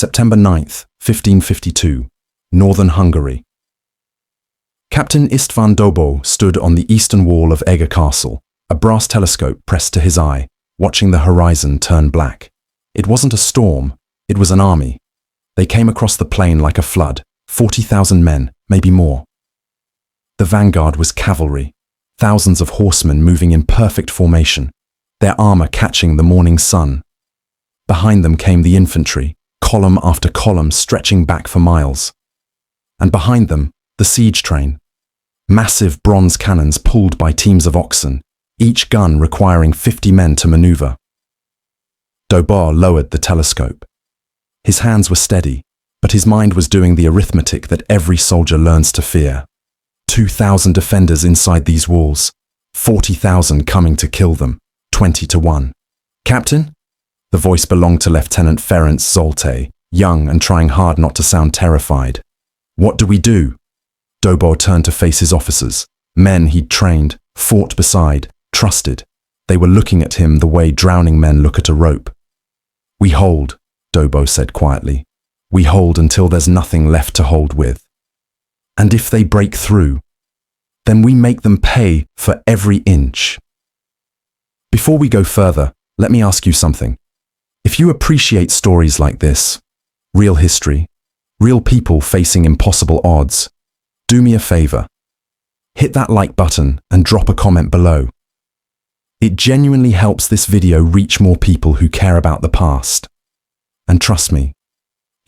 September 9th, 1552, northern Hungary. Captain István Dobó stood on the eastern wall of Eger Castle, a brass telescope pressed to his eye, watching the horizon turn black. It wasn't a storm, it was an army. They came across the plain like a flood, 40,000 men, maybe more. The vanguard was cavalry, thousands of horsemen moving in perfect formation, their armor catching the morning sun. Behind them came the infantry, column after column stretching back for miles. And behind them, the siege train. Massive bronze cannons pulled by teams of oxen, each gun requiring 50 men to maneuver. Dobó lowered the telescope. His hands were steady, but his mind was doing the arithmetic that every soldier learns to fear. 2,000 defenders inside these walls, 40,000 coming to kill them, 20 to 1. Captain? The voice belonged to Lieutenant Ferenc Zoltai, young and trying hard not to sound terrified. What do we do? Dobó turned to face his officers, men he'd trained, fought beside, trusted. They were looking at him the way drowning men look at a rope. We hold, Dobó said quietly. We hold until there's nothing left to hold with. And if they break through, then we make them pay for every inch. Before we go further, let me ask you something. If you appreciate stories like this, real history, real people facing impossible odds, do me a favor. Hit that like button and drop a comment below. It genuinely helps this video reach more people who care about the past. And trust me,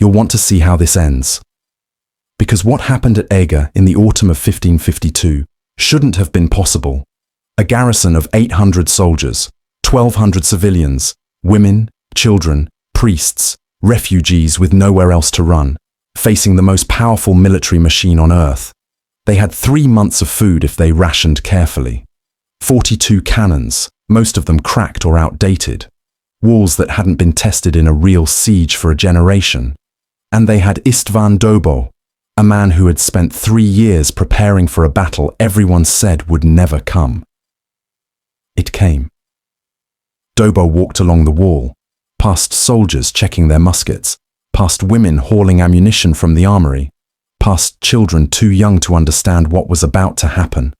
you'll want to see how this ends. Because what happened at Eger in the autumn of 1552 shouldn't have been possible. A garrison of 800 soldiers, 1,200 civilians, women, children, priests, refugees with nowhere else to run, facing the most powerful military machine on earth. They had 3 months of food if they rationed carefully. 42 cannons, most of them cracked or outdated. Walls that hadn't been tested in a real siege for a generation. And they had István Dobó, a man who had spent 3 years preparing for a battle everyone said would never come. It came. Dobó walked along the wall, past soldiers checking their muskets, past women hauling ammunition from the armory, past children too young to understand what was about to happen.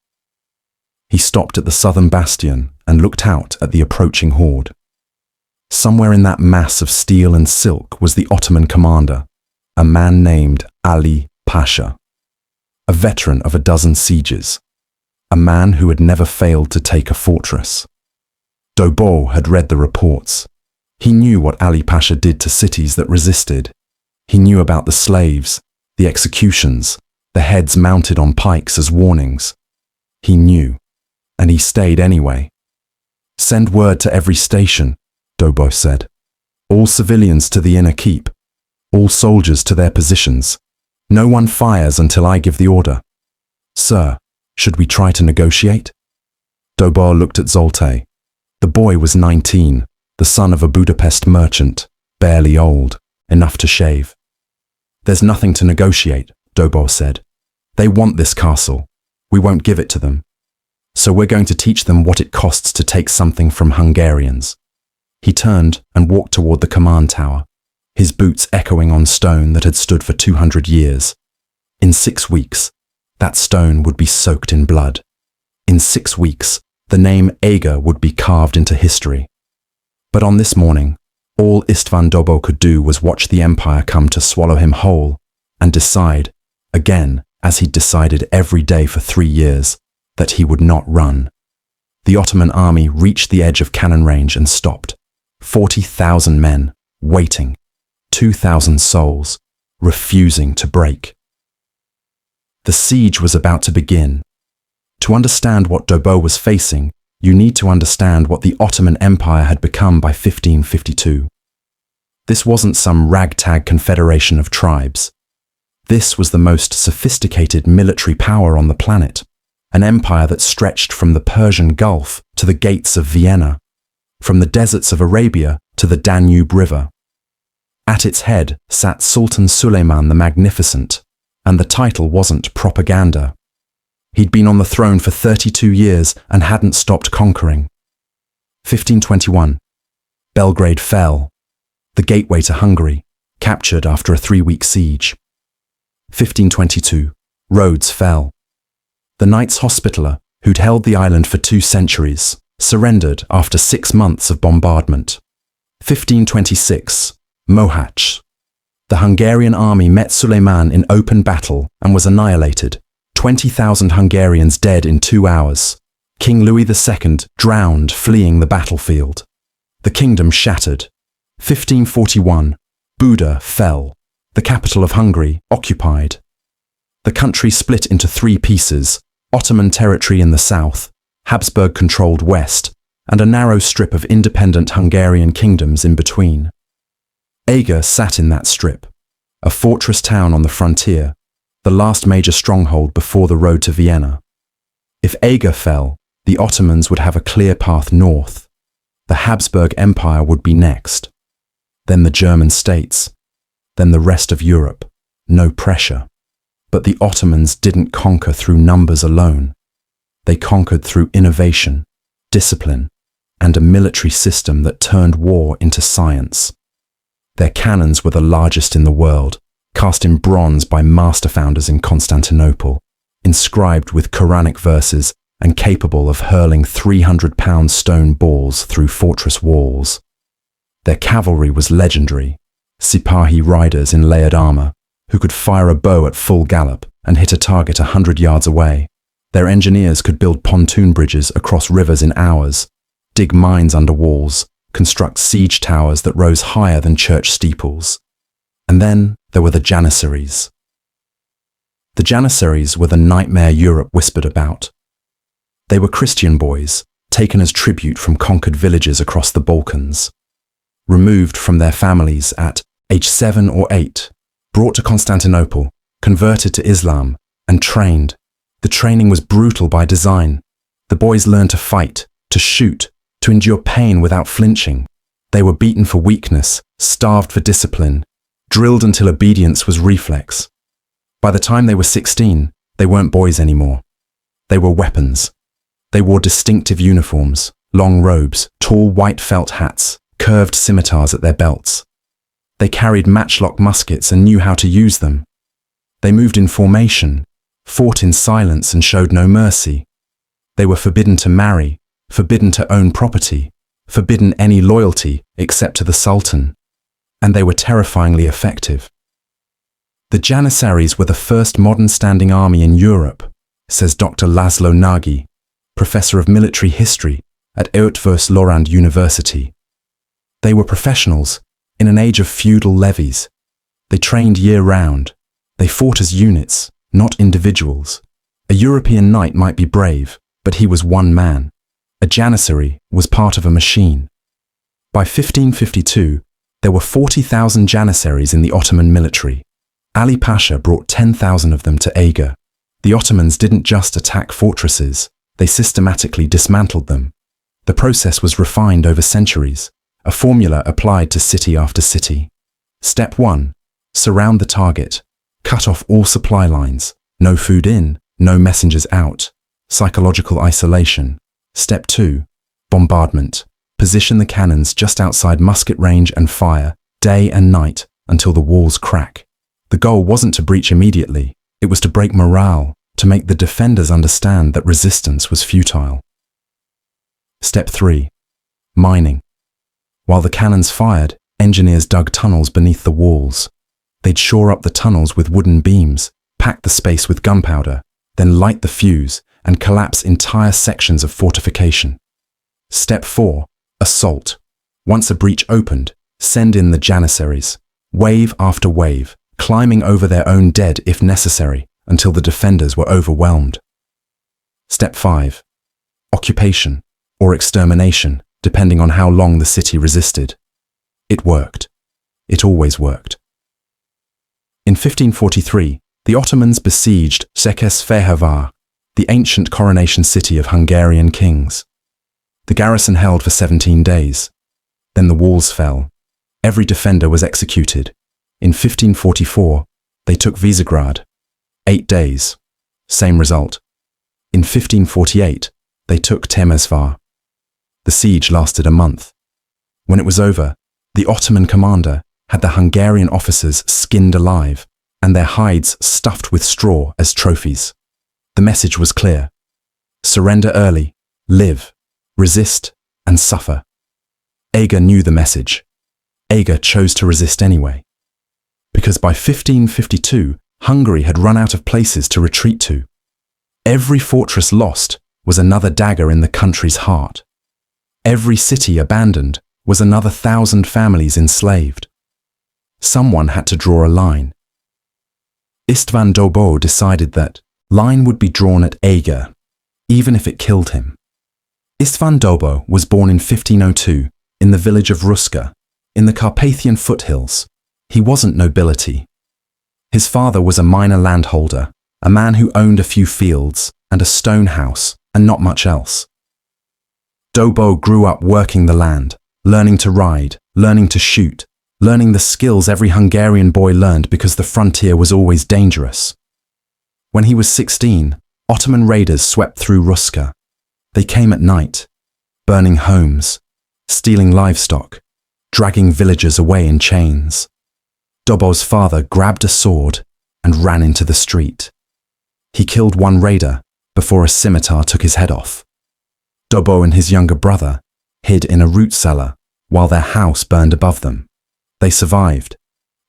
He stopped at the southern bastion and looked out at the approaching horde. Somewhere in that mass of steel and silk was the Ottoman commander, a man named Ali Pasha, a veteran of a dozen sieges, a man who had never failed to take a fortress. Dobó had read the reports. He knew what Ali Pasha did to cities that resisted. He knew about the slaves, the executions, the heads mounted on pikes as warnings. He knew, and he stayed anyway. Send word to every station, Dobó said. All civilians to the inner keep. All soldiers to their positions. No one fires until I give the order. Sir, should we try to negotiate? Dobó looked at Zoltai. The boy was 19, the son of a Budapest merchant, barely old, enough to shave. There's nothing to negotiate, Dobó said. They want this castle. We won't give it to them. So we're going to teach them what it costs to take something from Hungarians. He turned and walked toward the command tower, his boots echoing on stone that had stood for 200 years. In 6 weeks, that stone would be soaked in blood. In 6 weeks, the name Eger would be carved into history. But on this morning, all István Dobó could do was watch the empire come to swallow him whole and decide, again, as he'd decided every day for 3 years, that he would not run. The Ottoman army reached the edge of cannon range and stopped. 40,000 men, waiting. 2,000 souls, refusing to break. The siege was about to begin. To understand what Dobó was facing, you need to understand what the Ottoman Empire had become by 1552. This wasn't some ragtag confederation of tribes. This was the most sophisticated military power on the planet, an empire that stretched from the Persian Gulf to the gates of Vienna, from the deserts of Arabia to the Danube River. At its head sat Sultan Suleiman the Magnificent, and the title wasn't propaganda. He'd been on the throne for 32 years and hadn't stopped conquering. 1521. Belgrade fell. The gateway to Hungary, captured after a 3-week siege. 1522. Rhodes fell. The Knights Hospitaller, who'd held the island for 2 centuries, surrendered after 6 months of bombardment. 1526. Mohacs. The Hungarian army met Suleiman in open battle and was annihilated. 20,000 Hungarians dead in 2 hours. King Louis II drowned fleeing the battlefield. The kingdom shattered. 1541. Buda fell. The capital of Hungary occupied. The country split into 3 pieces: Ottoman territory in the south, Habsburg-controlled west, and a narrow strip of independent Hungarian kingdoms in between. Eger sat in that strip, a fortress town on the frontier, the last major stronghold before the road to Vienna. If Eger fell, the Ottomans would have a clear path north. The Habsburg Empire would be next. Then the German states. Then the rest of Europe. No pressure. But the Ottomans didn't conquer through numbers alone. They conquered through innovation, discipline, and a military system that turned war into science. Their cannons were the largest in the world, cast in bronze by master founders in Constantinople, inscribed with Quranic verses and capable of hurling 300-pound stone balls through fortress walls. Their cavalry was legendary, Sipahi riders in layered armor, who could fire a bow at full gallop and hit a target 100 yards away. Their engineers could build pontoon bridges across rivers in hours, dig mines under walls, construct siege towers that rose higher than church steeples. And then there were the Janissaries. The Janissaries were the nightmare Europe whispered about. They were Christian boys, taken as tribute from conquered villages across the Balkans. Removed from their families at age 7 or 8, brought to Constantinople, converted to Islam, and trained. The training was brutal by design. The boys learned to fight, to shoot, to endure pain without flinching. They were beaten for weakness, starved for discipline, drilled until obedience was reflex. By the time they were 16, they weren't boys anymore. They were weapons. They wore distinctive uniforms, long robes, tall white felt hats, curved scimitars at their belts. They carried matchlock muskets and knew how to use them. They moved in formation, fought in silence and showed no mercy. They were forbidden to marry, forbidden to own property, forbidden any loyalty except to the Sultan. And they were terrifyingly effective. The Janissaries were the first modern standing army in Europe, says Dr. Laszlo Nagy, professor of military history at Eötvös-Loránd University. They were professionals in an age of feudal levies. They trained year-round. They fought as units, not individuals. A European knight might be brave, but he was one man. A Janissary was part of a machine. By 1552, there were 40,000 Janissaries in the Ottoman military. Ali Pasha brought 10,000 of them to Eger. The Ottomans didn't just attack fortresses, they systematically dismantled them. The process was refined over centuries, a formula applied to city after city. Step 1. Surround the target. Cut off all supply lines. No food in, no messengers out. Psychological isolation. Step 2. Bombardment. Position the cannons just outside musket range and fire, day and night, until the walls crack. The goal wasn't to breach immediately, it was to break morale, to make the defenders understand that resistance was futile. Step 3. Mining. While the cannons fired, engineers dug tunnels beneath the walls. They'd shore up the tunnels with wooden beams, pack the space with gunpowder, then light the fuse and collapse entire sections of fortification. Step 4. Assault. Once a breach opened, send in the Janissaries, wave after wave, climbing over their own dead if necessary, until the defenders were overwhelmed. Step 5. Occupation, or extermination, depending on how long the city resisted. It worked. It always worked. In 1543, the Ottomans besieged Székesfehérvár, the ancient coronation city of Hungarian kings. The garrison held for 17 days. Then the walls fell. Every defender was executed. In 1544, they took Visegrad. 8 days. Same result. In 1548, they took Temesvar. The siege lasted a month. When it was over, the Ottoman commander, had the Hungarian officers skinned alive and their hides stuffed with straw as trophies. The message was clear. Surrender early, live, resist, and suffer. Eger knew the message. Eger chose to resist anyway. Because by 1552, Hungary had run out of places to retreat to. Every fortress lost was another dagger in the country's heart. Every city abandoned was another 1,000 families enslaved. Someone had to draw a line. István Dobó decided that line would be drawn at Eger, even if it killed him. István Dobó was born in 1502 in the village of Ruska, in the Carpathian foothills. He wasn't nobility. His father was a minor landholder, a man who owned a few fields and a stone house and not much else. Dobó grew up working the land, learning to ride, learning to shoot, learning the skills every Hungarian boy learned because the frontier was always dangerous. When he was 16, Ottoman raiders swept through Ruska. They came at night, burning homes, stealing livestock, dragging villagers away in chains. Dobó's father grabbed a sword and ran into the street. He killed one raider before a scimitar took his head off. Dobó and his younger brother hid in a root cellar while their house burned above them. They survived.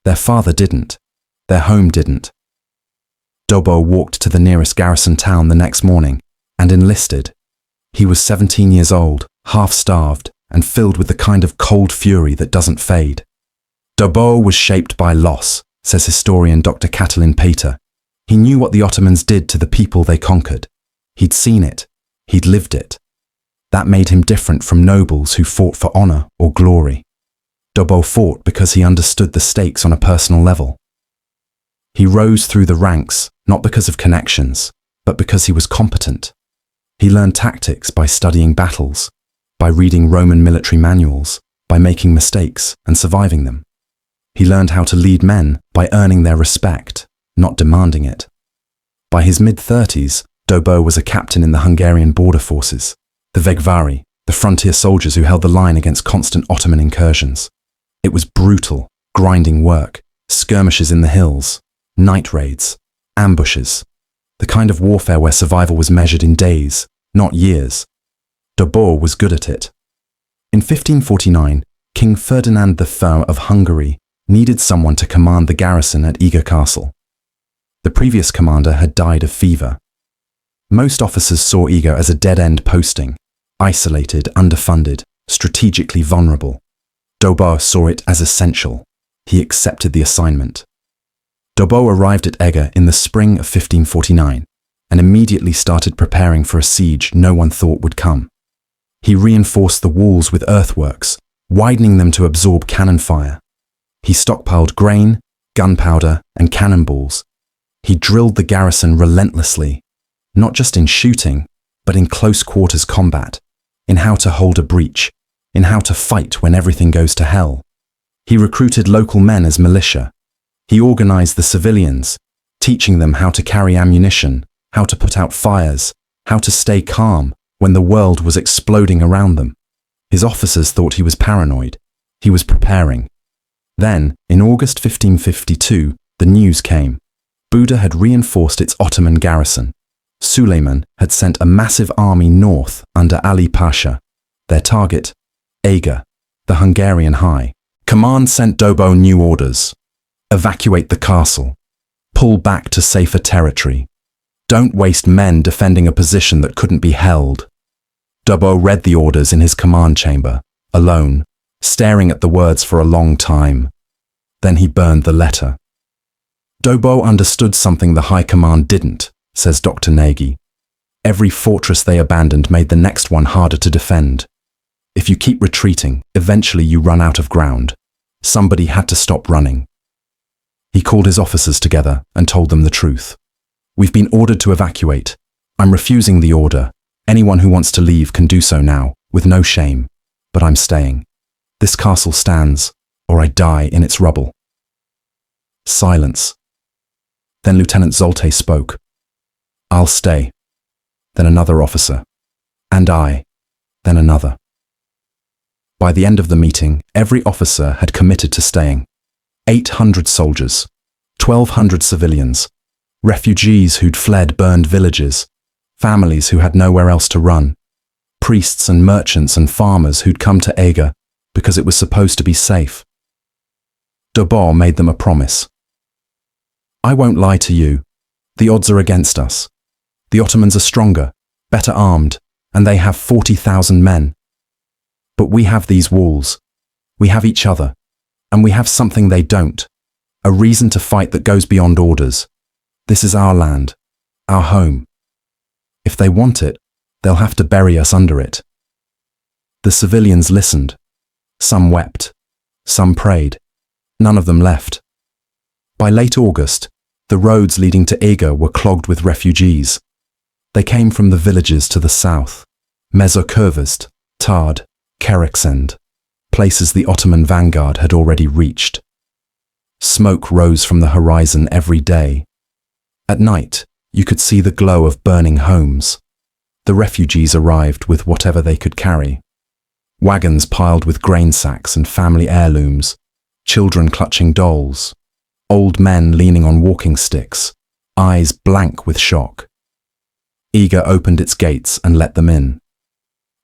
Their father didn't. Their home didn't. Dobó walked to the nearest garrison town the next morning and enlisted. He was 17 years old, half-starved, and filled with the kind of cold fury that doesn't fade. Dobó was shaped by loss, says historian Dr. Katalin Péter. He knew what the Ottomans did to the people they conquered. He'd seen it. He'd lived it. That made him different from nobles who fought for honor or glory. Dobó fought because he understood the stakes on a personal level. He rose through the ranks, not because of connections, but because he was competent. He learned tactics by studying battles, by reading Roman military manuals, by making mistakes and surviving them. He learned how to lead men by earning their respect, not demanding it. By his mid-30s, Dobó was a captain in the Hungarian border forces, the Vegvári, the frontier soldiers who held the line against constant Ottoman incursions. It was brutal, grinding work, skirmishes in the hills, night raids, ambushes, the kind of warfare where survival was measured in days, not years. Dobó was good at it. In 1549, King Ferdinand I of Hungary needed someone to command the garrison at Eger Castle. The previous commander had died of fever. Most officers saw Eger as a dead-end posting, isolated, underfunded, strategically vulnerable. Dobó saw it as essential. He accepted the assignment. Dobó arrived at Eger in the spring of 1549 and immediately started preparing for a siege no one thought would come. He reinforced the walls with earthworks, widening them to absorb cannon fire. He stockpiled grain, gunpowder, and cannonballs. He drilled the garrison relentlessly, not just in shooting, but in close-quarters combat, in how to hold a breach, in how to fight when everything goes to hell. He recruited local men as militia. He organized the civilians, teaching them how to carry ammunition, how to put out fires, how to stay calm when the world was exploding around them. His officers thought he was paranoid. He was preparing. Then, in August 1552, the news came. Buda had reinforced its Ottoman garrison. Suleiman had sent a massive army north under Ali Pasha. Their target, Eger, the Hungarian high. Command sent Dobó new orders. Evacuate the castle. Pull back to safer territory. Don't waste men defending a position that couldn't be held. Dobó read the orders in his command chamber, alone, staring at the words for a long time. Then he burned the letter. Dobó understood something the high command didn't, says Dr. Nagy. Every fortress they abandoned made the next one harder to defend. If you keep retreating, eventually you run out of ground. Somebody had to stop running. He called his officers together and told them the truth. We've been ordered to evacuate. I'm refusing the order. Anyone who wants to leave can do so now, with no shame. But I'm staying. This castle stands, or I die in its rubble. Silence. Then Lieutenant Zolte spoke. I'll stay. Then another officer. And I. Then another. By the end of the meeting, every officer had committed to staying. 800 soldiers, 1,200 civilians, refugees who'd fled burned villages, families who had nowhere else to run, priests and merchants and farmers who'd come to Eger because it was supposed to be safe. Dobó made them a promise. I won't lie to you. The odds are against us. The Ottomans are stronger, better armed, and they have 40,000 men. But we have these walls. We have each other. And we have something they don't. A reason to fight that goes beyond orders. This is our land. Our home. If they want it, they'll have to bury us under it. The civilians listened. Some wept. Some prayed. None of them left. By late August, the roads leading to Eger were clogged with refugees. They came from the villages to the south, Mezőkövesd, Tard, Kereksend, places the Ottoman vanguard had already reached. Smoke rose from the horizon every day. At night, you could see the glow of burning homes. The refugees arrived with whatever they could carry. Wagons piled with grain sacks and family heirlooms, children clutching dolls, old men leaning on walking sticks, eyes blank with shock. Eger opened its gates and let them in.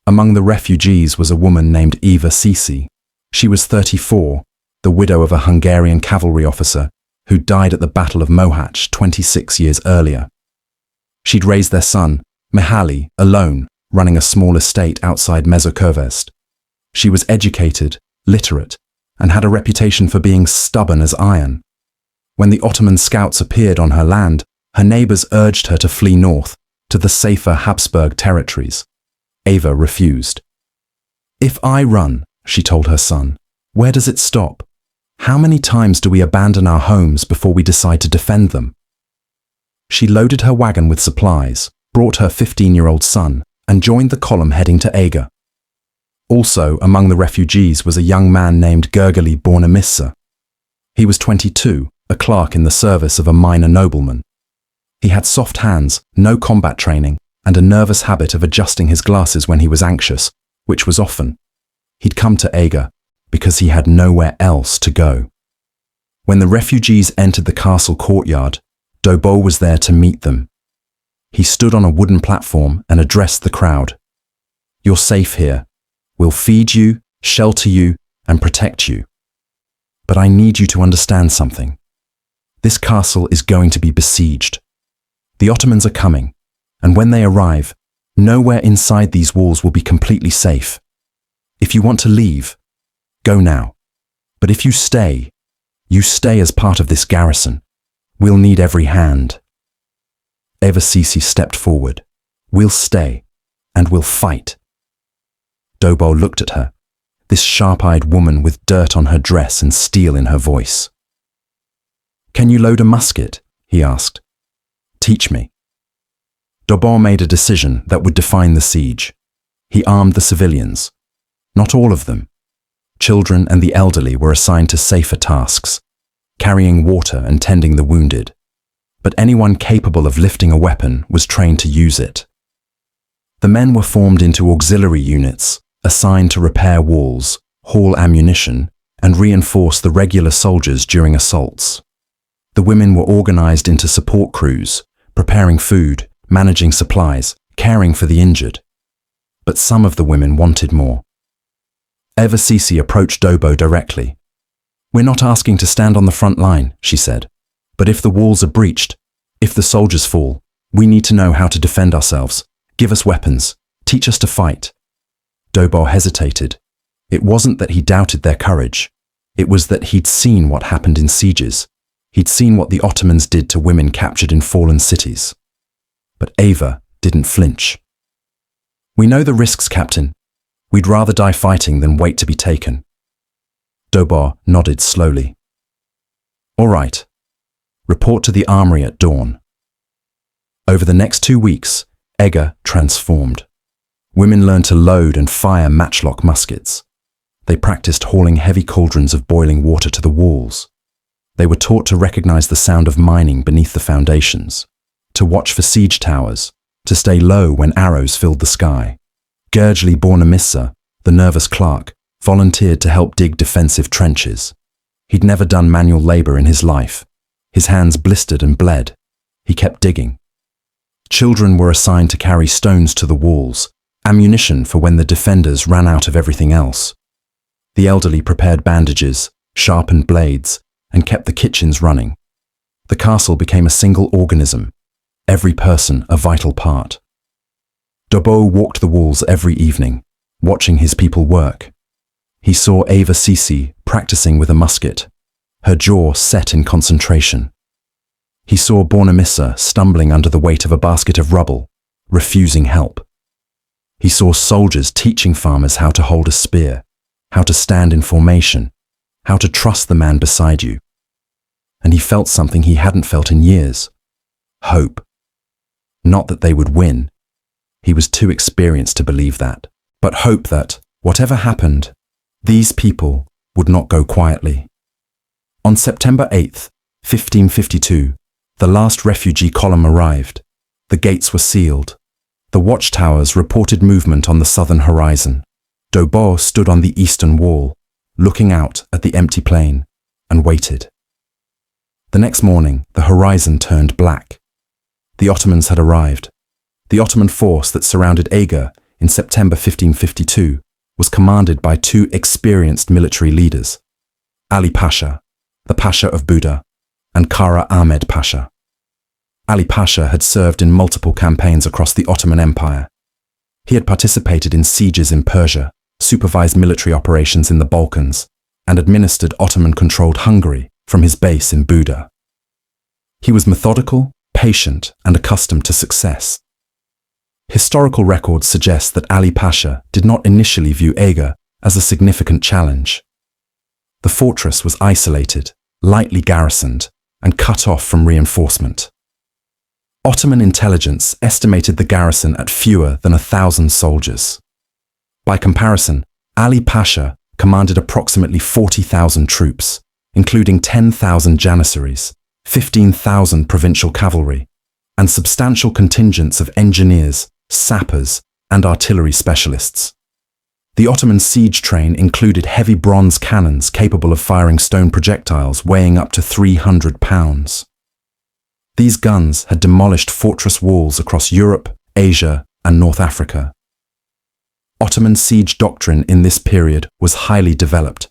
Among the refugees was a woman named Eva Sisi. She was 34, the widow of a Hungarian cavalry officer who died at the Battle of Mohacs 26 years earlier. She'd raised their son, Mihaly, alone, running a small estate outside Mezőkövesd. She was educated, literate, and had a reputation for being stubborn as iron. When the Ottoman scouts appeared on her land, her neighbors urged her to flee north, to the safer Habsburg territories. Eva refused. If I run, she told her son, where does it stop? How many times do we abandon our homes before we decide to defend them? She loaded her wagon with supplies, brought her 15-year-old son, and joined the column heading to Eger. Also among the refugees was a young man named Gergely Bornemissza. He was 22, a clerk in the service of a minor nobleman. He had soft hands, no combat training, and a nervous habit of adjusting his glasses when he was anxious, which was often. He'd come to Eger because he had nowhere else to go. When the refugees entered the castle courtyard, Dobó was there to meet them. He stood on a wooden platform and addressed the crowd. You're safe here. We'll feed you, shelter you, and protect you. But I need you to understand something. This castle is going to be besieged. The Ottomans are coming, and when they arrive, nowhere inside these walls will be completely safe. If you want to leave, go now. But if you stay as part of this garrison. We'll need every hand. Eva Sisi stepped forward. We'll stay, and we'll fight. Dobó looked at her, this sharp-eyed woman with dirt on her dress and steel in her voice. Can you load a musket? He asked. Teach me. Dobó made a decision that would define the siege. He armed the civilians. Not all of them. Children and the elderly were assigned to safer tasks, carrying water and tending the wounded. But anyone capable of lifting a weapon was trained to use it. The men were formed into auxiliary units, assigned to repair walls, haul ammunition, and reinforce the regular soldiers during assaults. The women were organized into support crews, preparing food, managing supplies, caring for the injured. But some of the women wanted more. Eva Sisi approached Dobó directly. We're not asking to stand on the front line, she said. But if the walls are breached, if the soldiers fall, we need to know how to defend ourselves. Give us weapons. Teach us to fight. Dobó hesitated. It wasn't that he doubted their courage. It was that he'd seen what happened in sieges. He'd seen what the Ottomans did to women captured in fallen cities. But Eva didn't flinch. We know the risks, Captain. We'd rather die fighting than wait to be taken. Dobó nodded slowly. All right. Report to the armory at dawn. Over the next 2 weeks, Eger transformed. Women learned to load and fire matchlock muskets. They practiced hauling heavy cauldrons of boiling water to the walls. They were taught to recognize the sound of mining beneath the foundations, to watch for siege towers, to stay low when arrows filled the sky. Gergely Bornemissza, the nervous clerk, volunteered to help dig defensive trenches. He'd never done manual labor in his life. His hands blistered and bled. He kept digging. Children were assigned to carry stones to the walls, ammunition for when the defenders ran out of everything else. The elderly prepared bandages, sharpened blades, and kept the kitchens running. The castle became a single organism, every person a vital part. Dobó walked the walls every evening, watching his people work. He saw Eva Sisi practicing with a musket, her jaw set in concentration. He saw Bornemissa stumbling under the weight of a basket of rubble, refusing help. He saw soldiers teaching farmers how to hold a spear, how to stand in formation, how to trust the man beside you. And he felt something he hadn't felt in years: hope. Not that they would win. He was too experienced to believe that, but hope that, whatever happened, these people would not go quietly. On September 8th, 1552, the last refugee column arrived. The gates were sealed. The watchtowers reported movement on the southern horizon. Dobó stood on the eastern wall, looking out at the empty plain, and waited. The next morning, the horizon turned black. The Ottomans had arrived. The Ottoman force that surrounded Eger in September 1552 was commanded by two experienced military leaders, Ali Pasha, the Pasha of Buda, and Kara Ahmed Pasha. Ali Pasha had served in multiple campaigns across the Ottoman Empire. He had participated in sieges in Persia, supervised military operations in the Balkans, and administered Ottoman-controlled Hungary from his base in Buda. He was methodical, patient, and accustomed to success. Historical records suggest that Ali Pasha did not initially view Eger as a significant challenge. The fortress was isolated, lightly garrisoned, and cut off from reinforcement. Ottoman intelligence estimated the garrison at fewer than 1,000 soldiers. By comparison, Ali Pasha commanded approximately 40,000 troops, including 10,000 Janissaries, 15,000 provincial cavalry, and substantial contingents of engineers, sappers, and artillery specialists. The Ottoman siege train included heavy bronze cannons capable of firing stone projectiles weighing up to 300 pounds. These guns had demolished fortress walls across Europe, Asia, and North Africa. Ottoman siege doctrine in this period was highly developed,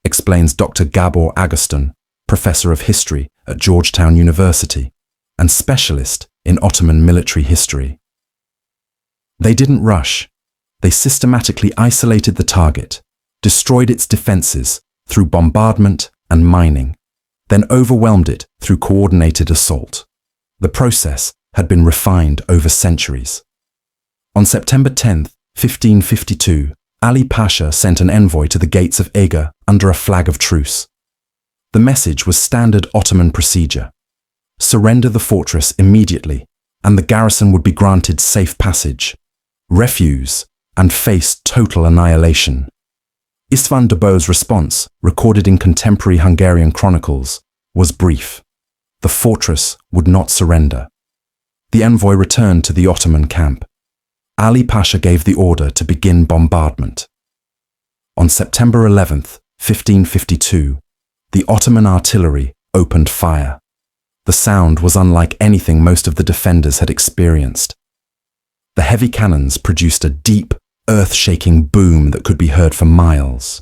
explains Dr. Gabor Agustin, professor of history at Georgetown University and specialist in Ottoman military history. They didn't rush. They systematically isolated the target, destroyed its defenses through bombardment and mining, then overwhelmed it through coordinated assault. The process had been refined over centuries. On September 10, 1552, Ali Pasha sent an envoy to the gates of Eger under a flag of truce. The message was standard Ottoman procedure: surrender the fortress immediately, and the garrison would be granted safe passage. Refuse and face total annihilation. István Dobó's response, recorded in contemporary Hungarian chronicles, was brief. The fortress would not surrender. The envoy returned to the Ottoman camp. Ali Pasha gave the order to begin bombardment. On September 11, 1552, the Ottoman artillery opened fire. The sound was unlike anything most of the defenders had experienced. The heavy cannons produced a deep, earth-shaking boom that could be heard for miles.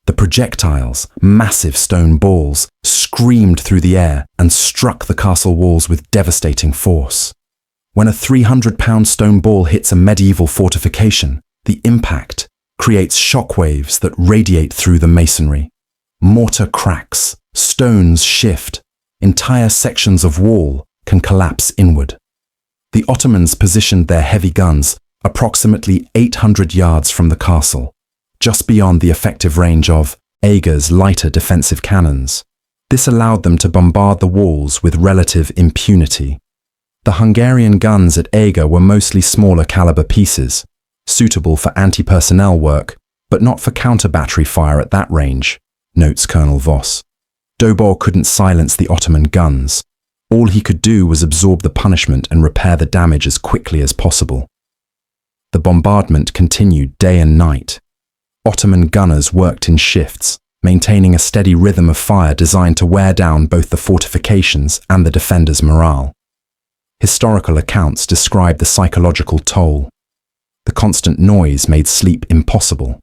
The projectiles, massive stone balls, screamed through the air and struck the castle walls with devastating force. When a 300-pound stone ball hits a medieval fortification, the impact creates shockwaves that radiate through the masonry. Mortar cracks, stones shift, entire sections of wall can collapse inward. The Ottomans positioned their heavy guns approximately 800 yards from the castle, just beyond the effective range of Eger's lighter defensive cannons. This allowed them to bombard the walls with relative impunity. The Hungarian guns at Eger were mostly smaller caliber pieces, suitable for anti-personnel work, but not for counter-battery fire at that range, notes Colonel Voss. Dobó couldn't silence the Ottoman guns. All he could do was absorb the punishment and repair the damage as quickly as possible. The bombardment continued day and night. Ottoman gunners worked in shifts, maintaining a steady rhythm of fire designed to wear down both the fortifications and the defenders' morale. Historical accounts describe the psychological toll. The constant noise made sleep impossible.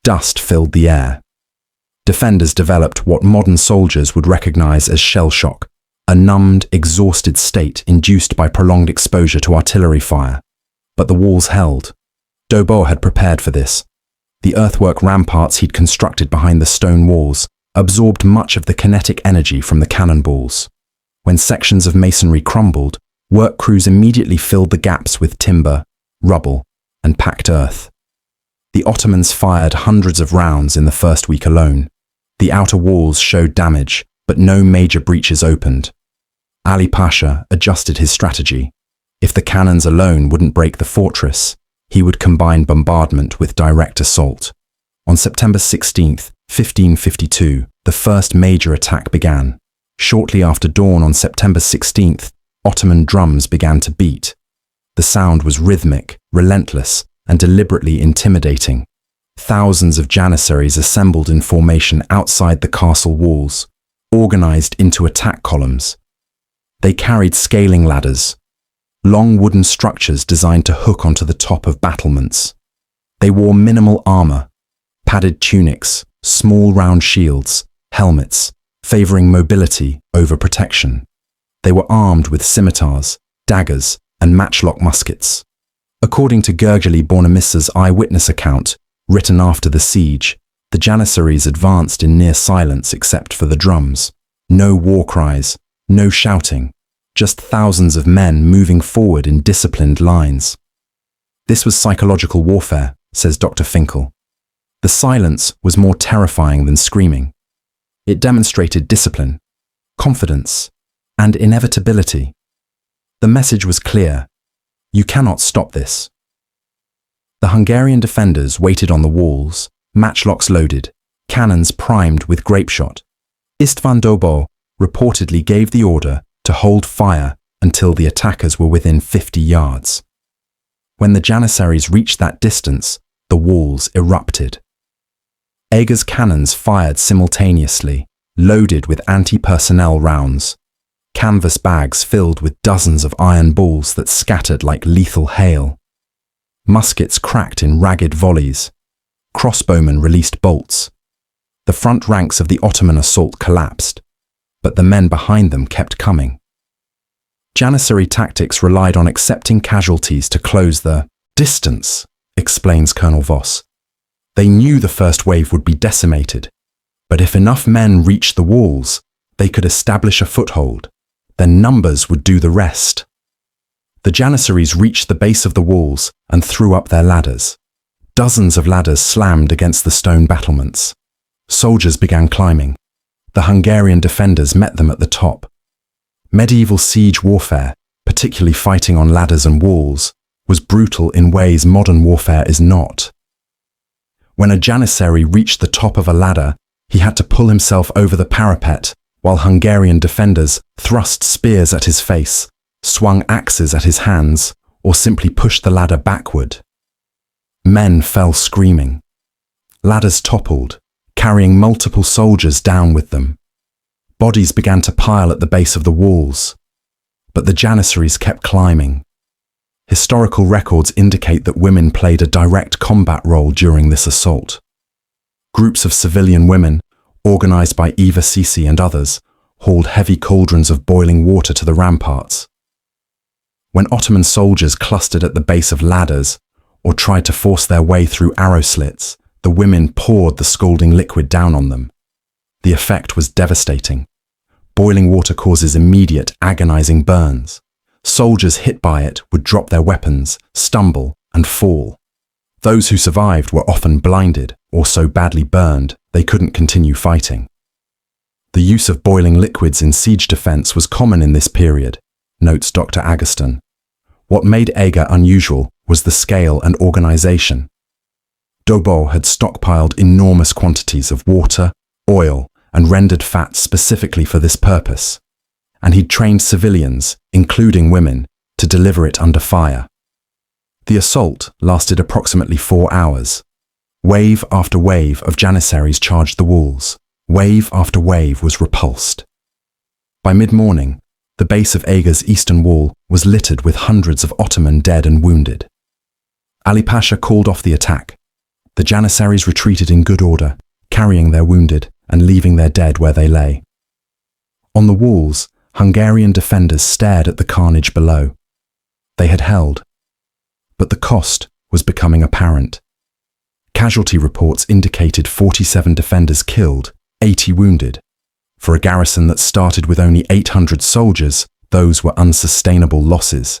Dust filled the air. Defenders developed what modern soldiers would recognize as shell shock, a numbed, exhausted state induced by prolonged exposure to artillery fire. But the walls held. Dobó had prepared for this. The earthwork ramparts he'd constructed behind the stone walls absorbed much of the kinetic energy from the cannonballs. When sections of masonry crumbled, work crews immediately filled the gaps with timber, rubble, and packed earth. The Ottomans fired hundreds of rounds in the first week alone. The outer walls showed damage, but no major breaches opened. Ali Pasha adjusted his strategy. If the cannons alone wouldn't break the fortress, he would combine bombardment with direct assault. On September 16, 1552, the first major attack began. Shortly after dawn on September 16th, Ottoman drums began to beat. The sound was rhythmic, relentless, and deliberately intimidating. Thousands of Janissaries assembled in formation outside the castle walls, organized into attack columns. They carried scaling ladders, long wooden structures designed to hook onto the top of battlements. They wore minimal armor, padded tunics, small round shields, helmets, favoring mobility over protection. They were armed with scimitars, daggers, and matchlock muskets. According to Gergely Bornemissa's eyewitness account, written after the siege, the Janissaries advanced in near silence except for the drums. No war cries, no shouting, just thousands of men moving forward in disciplined lines. This was psychological warfare, says Dr. Finkel. The silence was more terrifying than screaming. It demonstrated discipline, confidence, and inevitability. The message was clear: you cannot stop this. The Hungarian defenders waited on the walls, matchlocks loaded, cannons primed with grapeshot. István Dobó reportedly gave the order to hold fire until the attackers were within 50 yards. When the Janissaries reached that distance, the walls erupted. Eger's cannons fired simultaneously, loaded with anti-personnel rounds. Canvas bags filled with dozens of iron balls that scattered like lethal hail. Muskets cracked in ragged volleys. Crossbowmen released bolts. The front ranks of the Ottoman assault collapsed, but the men behind them kept coming. Janissary tactics relied on accepting casualties to close the distance, explains Colonel Voss. They knew the first wave would be decimated, but if enough men reached the walls, they could establish a foothold. Then numbers would do the rest. The Janissaries reached the base of the walls and threw up their ladders. Dozens of ladders slammed against the stone battlements. Soldiers began climbing. The Hungarian defenders met them at the top. Medieval siege warfare, particularly fighting on ladders and walls, was brutal in ways modern warfare is not. When a Janissary reached the top of a ladder, he had to pull himself over the parapet, while Hungarian defenders thrust spears at his face, swung axes at his hands, or simply pushed the ladder backward. Men fell screaming. Ladders toppled, carrying multiple soldiers down with them. Bodies began to pile at the base of the walls, but the Janissaries kept climbing. Historical records indicate that women played a direct combat role during this assault. Groups of civilian women, organized by Eva Sisi and others, hauled heavy cauldrons of boiling water to the ramparts. When Ottoman soldiers clustered at the base of ladders or tried to force their way through arrow slits, the women poured the scalding liquid down on them. The effect was devastating. Boiling water causes immediate, agonizing burns. Soldiers hit by it would drop their weapons, stumble, and fall. Those who survived were often blinded or so badly burned they couldn't continue fighting. The use of boiling liquids in siege defense was common in this period, notes Dr. Agustin. What made Eger unusual was the scale and organization. Dobó had stockpiled enormous quantities of water, oil, and rendered fat specifically for this purpose, and he'd trained civilians, including women, to deliver it under fire. The assault lasted approximately 4 hours. Wave after wave of Janissaries charged the walls. Wave after wave was repulsed. By mid-morning, the base of Eger's eastern wall was littered with hundreds of Ottoman dead and wounded. Ali Pasha called off the attack. The Janissaries retreated in good order, carrying their wounded and leaving their dead where they lay. On the walls, Hungarian defenders stared at the carnage below. They had held, but the cost was becoming apparent. Casualty reports indicated 47 defenders killed, 80 wounded. For a garrison that started with only 800 soldiers, those were unsustainable losses,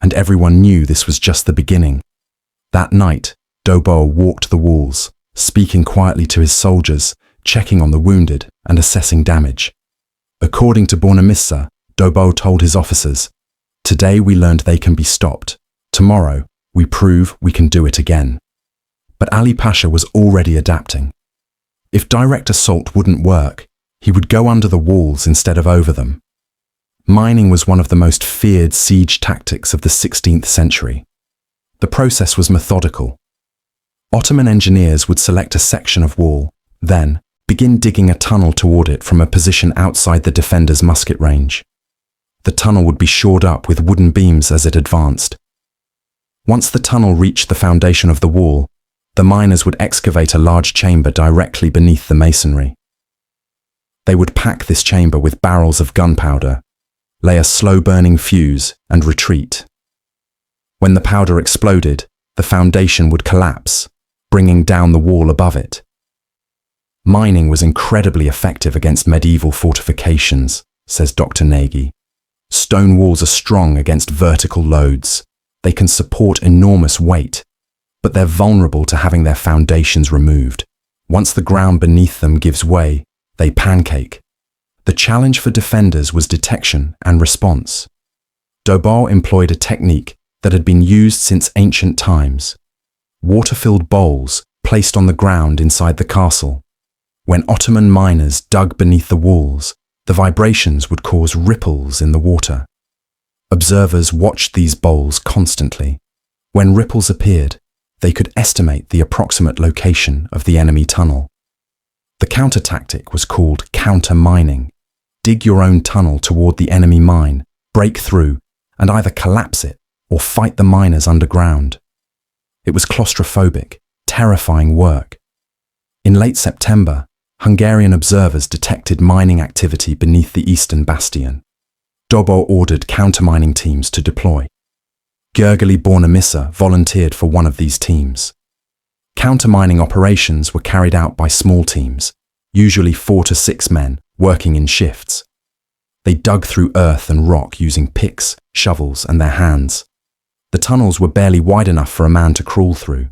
and everyone knew this was just the beginning. That night, Dobó walked the walls, speaking quietly to his soldiers, checking on the wounded and assessing damage. According to Bornemissa, Dobó told his officers, "Today we learned they can be stopped. Tomorrow, we prove we can do it again." But Ali Pasha was already adapting. If direct assault wouldn't work, he would go under the walls instead of over them. Mining was one of the most feared siege tactics of the 16th century. The process was methodical. Ottoman engineers would select a section of wall, then begin digging a tunnel toward it from a position outside the defender's musket range. The tunnel would be shored up with wooden beams as it advanced. Once the tunnel reached the foundation of the wall, the miners would excavate a large chamber directly beneath the masonry. They would pack this chamber with barrels of gunpowder, lay a slow-burning fuse, and retreat. When the powder exploded, the foundation would collapse, bringing down the wall above it. Mining was incredibly effective against medieval fortifications, says Dr. Nagy. Stone walls are strong against vertical loads. They can support enormous weight, but they're vulnerable to having their foundations removed. Once the ground beneath them gives way, they pancake. The challenge for defenders was detection and response. Dobó employed a technique that had been used since ancient times. Water-filled bowls placed on the ground inside the castle. When Ottoman miners dug beneath the walls, the vibrations would cause ripples in the water. Observers watched these bowls constantly. When ripples appeared, they could estimate the approximate location of the enemy tunnel. The counter tactic was called counter-mining. Dig your own tunnel toward the enemy mine, break through, and either collapse it or fight the miners underground. It was claustrophobic, terrifying work. In late September, Hungarian observers detected mining activity beneath the eastern bastion. Dobó ordered countermining teams to deploy. Gergely Bornemissa volunteered for one of these teams. Countermining operations were carried out by small teams, usually 4 to 6 men, working in shifts. They dug through earth and rock using picks, shovels, and their hands. The tunnels were barely wide enough for a man to crawl through.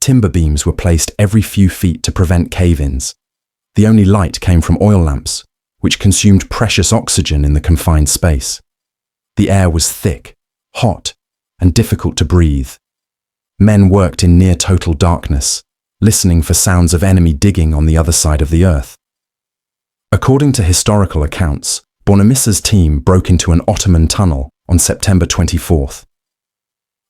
Timber beams were placed every few feet to prevent cave-ins. The only light came from oil lamps, which consumed precious oxygen in the confined space. The air was thick, hot, and difficult to breathe. Men worked in near-total darkness, listening for sounds of enemy digging on the other side of the earth. According to historical accounts, Bornemissa's team broke into an Ottoman tunnel on September 24th.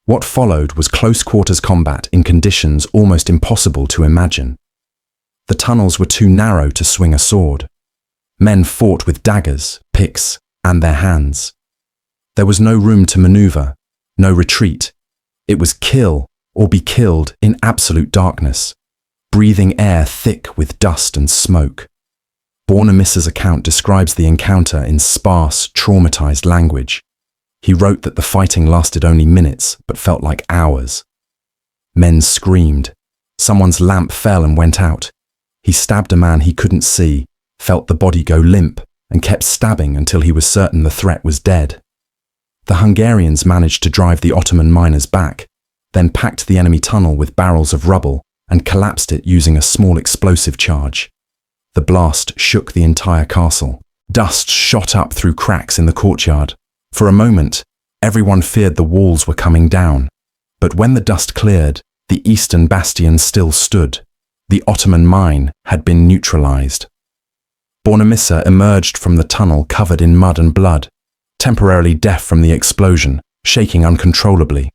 What followed was close-quarters combat in conditions almost impossible to imagine. The tunnels were too narrow to swing a sword. Men fought with daggers, picks, and their hands. There was no room to maneuver, no retreat. It was kill or be killed in absolute darkness, breathing air thick with dust and smoke. Bornemissa's account describes the encounter in sparse, traumatized language. He wrote that the fighting lasted only minutes, but felt like hours. Men screamed. Someone's lamp fell and went out. He stabbed a man he couldn't see, felt the body go limp, and kept stabbing until he was certain the threat was dead. The Hungarians managed to drive the Ottoman miners back, then packed the enemy tunnel with barrels of rubble and collapsed it using a small explosive charge. The blast shook the entire castle. Dust shot up through cracks in the courtyard. For a moment, everyone feared the walls were coming down. But when the dust cleared, the eastern bastion still stood. The Ottoman mine had been neutralized. Bornemissa emerged from the tunnel covered in mud and blood, temporarily deaf from the explosion, shaking uncontrollably.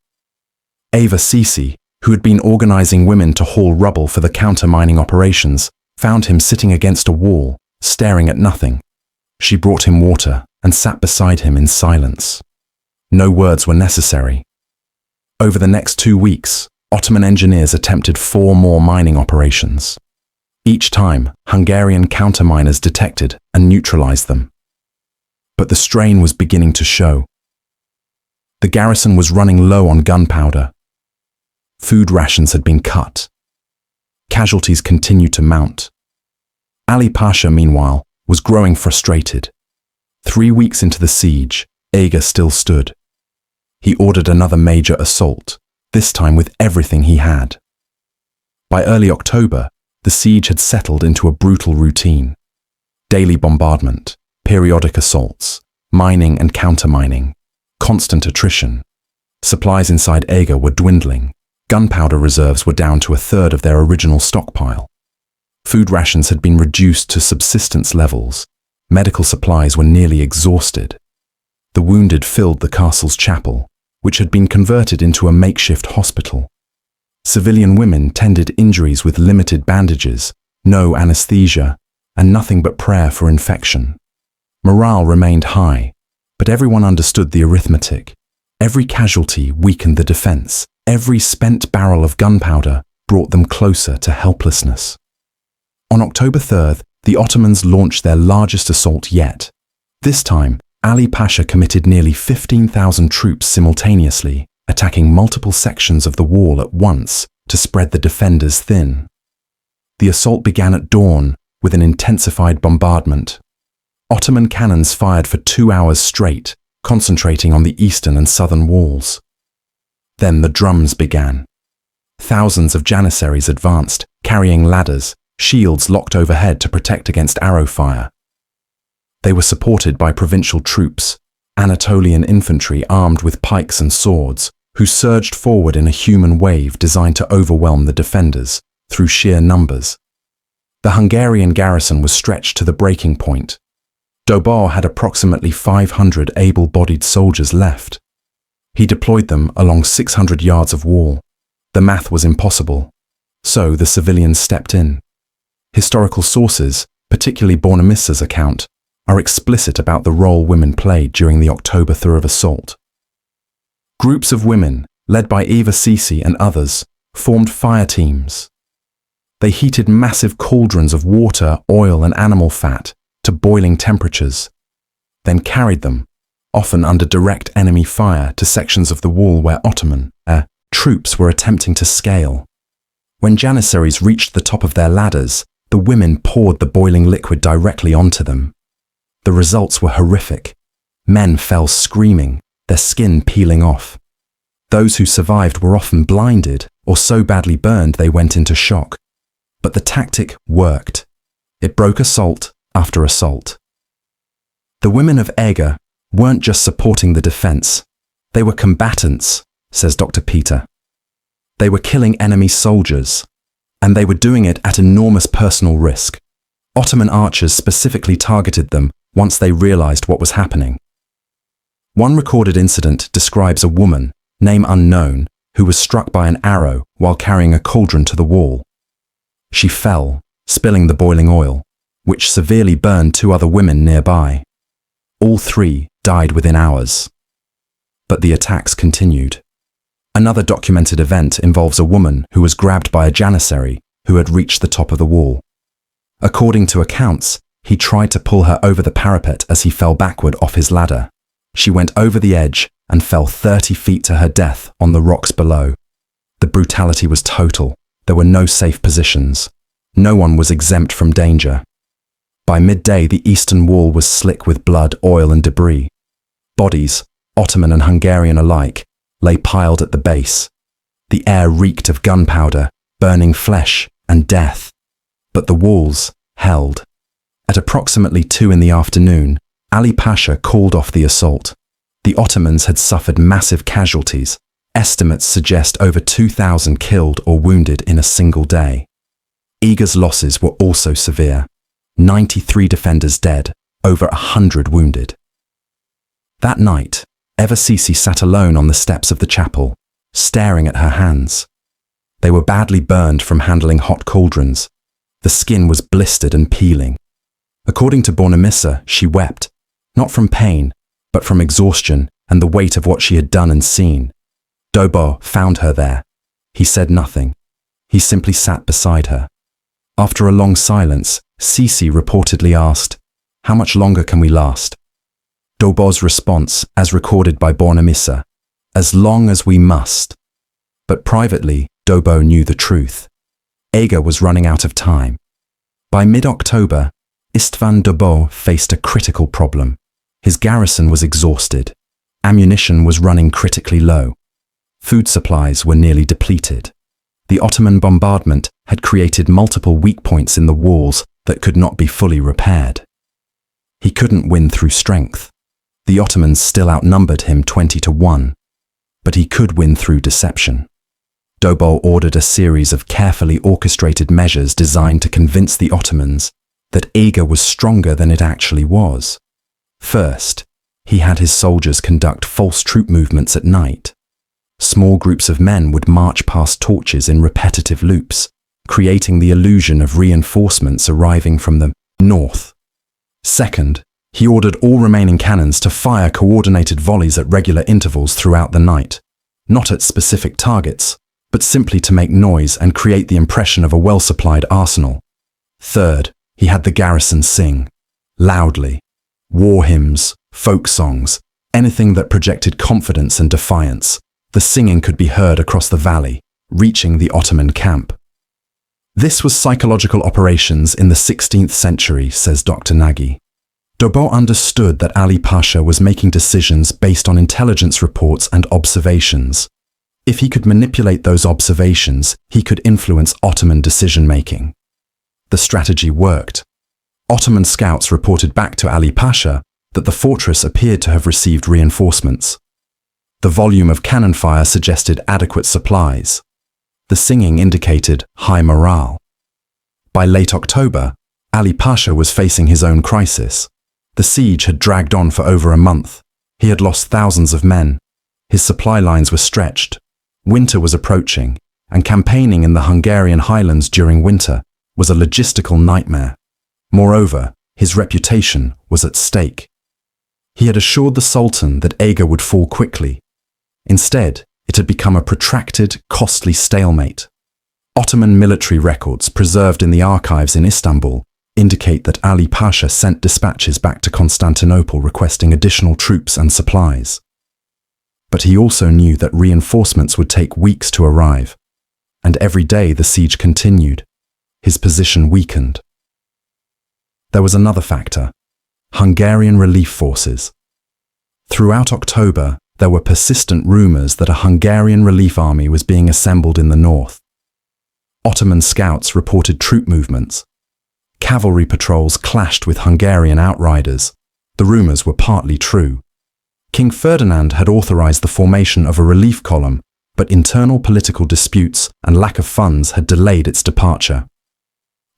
Ava Sisi, who had been organizing women to haul rubble for the counter-mining operations, found him sitting against a wall, staring at nothing. She brought him water and sat beside him in silence. No words were necessary. Over the next 2 weeks, Ottoman engineers attempted 4 more mining operations. Each time, Hungarian counterminers detected and neutralized them. But the strain was beginning to show. The garrison was running low on gunpowder. Food rations had been cut. Casualties continued to mount. Ali Pasha, meanwhile, was growing frustrated. 3 weeks into the siege, Eger still stood. He ordered another major assault, this time with everything he had. By early October, the siege had settled into a brutal routine. Daily bombardment, periodic assaults, mining and countermining, constant attrition. Supplies inside Eger were dwindling. Gunpowder reserves were down to 1/3 of their original stockpile. Food rations had been reduced to subsistence levels. Medical supplies were nearly exhausted. The wounded filled the castle's chapel, which had been converted into a makeshift hospital. Civilian women tended injuries with limited bandages, no anesthesia, and nothing but prayer for infection. Morale remained high, but everyone understood the arithmetic. Every casualty weakened the defense. Every spent barrel of gunpowder brought them closer to helplessness. On October 3rd, the Ottomans launched their largest assault yet. This time, Ali Pasha committed nearly 15,000 troops simultaneously, attacking multiple sections of the wall at once to spread the defenders thin. The assault began at dawn with an intensified bombardment. Ottoman cannons fired for 2 hours straight, concentrating on the eastern and southern walls. Then the drums began. Thousands of Janissaries advanced, carrying ladders, shields locked overhead to protect against arrow fire. They were supported by provincial troops, Anatolian infantry armed with pikes and swords, who surged forward in a human wave designed to overwhelm the defenders through sheer numbers. The Hungarian garrison was stretched to the breaking point. Dobó had approximately 500 able-bodied soldiers left. He deployed them along 600 yards of wall. The math was impossible, so the civilians stepped in. Historical sources, particularly Bornemissa's account, are explicit about the role women played during the October 3rd assault. Groups of women, led by Eva Sisi and others, formed fire teams. They heated massive cauldrons of water, oil and animal fat to boiling temperatures, then carried them, often under direct enemy fire, to sections of the wall where Ottoman troops were attempting to scale. When Janissaries reached the top of their ladders, the women poured the boiling liquid directly onto them. The results were horrific. Men fell screaming, their skin peeling off. Those who survived were often blinded or so badly burned they went into shock. But the tactic worked. It broke assault after assault. The women of Eger weren't just supporting the defense. They were combatants, says Dr. Peter. They were killing enemy soldiers, and they were doing it at enormous personal risk. Ottoman archers specifically targeted them once they realized what was happening. One recorded incident describes a woman, name unknown, who was struck by an arrow while carrying a cauldron to the wall. She fell, spilling the boiling oil, which severely burned 2 other women nearby. All 3 died within hours. But the attacks continued. Another documented event involves a woman who was grabbed by a Janissary who had reached the top of the wall. According to accounts, he tried to pull her over the parapet as he fell backward off his ladder. She went over the edge and fell 30 feet to her death on the rocks below. The brutality was total. There were no safe positions. No one was exempt from danger. By midday, the eastern wall was slick with blood, oil and debris. Bodies, Ottoman and Hungarian alike, lay piled at the base. The air reeked of gunpowder, burning flesh and death. But the walls held. At approximately 2 in the afternoon, Ali Pasha called off the assault. The Ottomans had suffered massive casualties. Estimates suggest over 2,000 killed or wounded in a single day. Eger's losses were also severe. 93 defenders dead, over 100 wounded. That night, Eva Sisi sat alone on the steps of the chapel, staring at her hands. They were badly burned from handling hot cauldrons. The skin was blistered and peeling. According to Bornemissa, she wept, not from pain, but from exhaustion and the weight of what she had done and seen. Dobó found her there. He said nothing. He simply sat beside her. After a long silence, Sisi reportedly asked, "How much longer can we last?" Dobó's response, as recorded by Bornemissa, "As long as we must." But privately, Dobó knew the truth. Eger was running out of time. By mid-October, István Dobó faced a critical problem. His garrison was exhausted. Ammunition was running critically low. Food supplies were nearly depleted. The Ottoman bombardment had created multiple weak points in the walls that could not be fully repaired. He couldn't win through strength. The Ottomans still outnumbered him 20-1, but he could win through deception. Dobó ordered a series of carefully orchestrated measures designed to convince the Ottomans that Eger was stronger than it actually was. First, he had his soldiers conduct false troop movements at night. Small groups of men would march past torches in repetitive loops, creating the illusion of reinforcements arriving from the north. Second, he ordered all remaining cannons to fire coordinated volleys at regular intervals throughout the night, not at specific targets, but simply to make noise and create the impression of a well-supplied arsenal. Third, he had the garrison sing, loudly, war hymns, folk songs, anything that projected confidence and defiance. The singing could be heard across the valley, reaching the Ottoman camp. This was psychological operations in the 16th century, says Dr. Nagy. Dobó understood that Ali Pasha was making decisions based on intelligence reports and observations. If he could manipulate those observations, he could influence Ottoman decision-making. The strategy worked. Ottoman scouts reported back to Ali Pasha that the fortress appeared to have received reinforcements. The volume of cannon fire suggested adequate supplies. The singing indicated high morale. By late October, Ali Pasha was facing his own crisis. The siege had dragged on for over a month. He had lost thousands of men. His supply lines were stretched. Winter was approaching, and campaigning in the Hungarian highlands during winter was a logistical nightmare. Moreover, his reputation was at stake. He had assured the Sultan that Eger would fall quickly. Instead, it had become a protracted, costly stalemate. Ottoman military records preserved in the archives in Istanbul indicate that Ali Pasha sent dispatches back to Constantinople requesting additional troops and supplies. But he also knew that reinforcements would take weeks to arrive, and every day the siege continued. His position weakened. There was another factor: Hungarian relief forces. Throughout October, there were persistent rumors that a Hungarian relief army was being assembled in the north. Ottoman scouts reported troop movements. Cavalry patrols clashed with Hungarian outriders. The rumors were partly true. King Ferdinand had authorized the formation of a relief column, but internal political disputes and lack of funds had delayed its departure.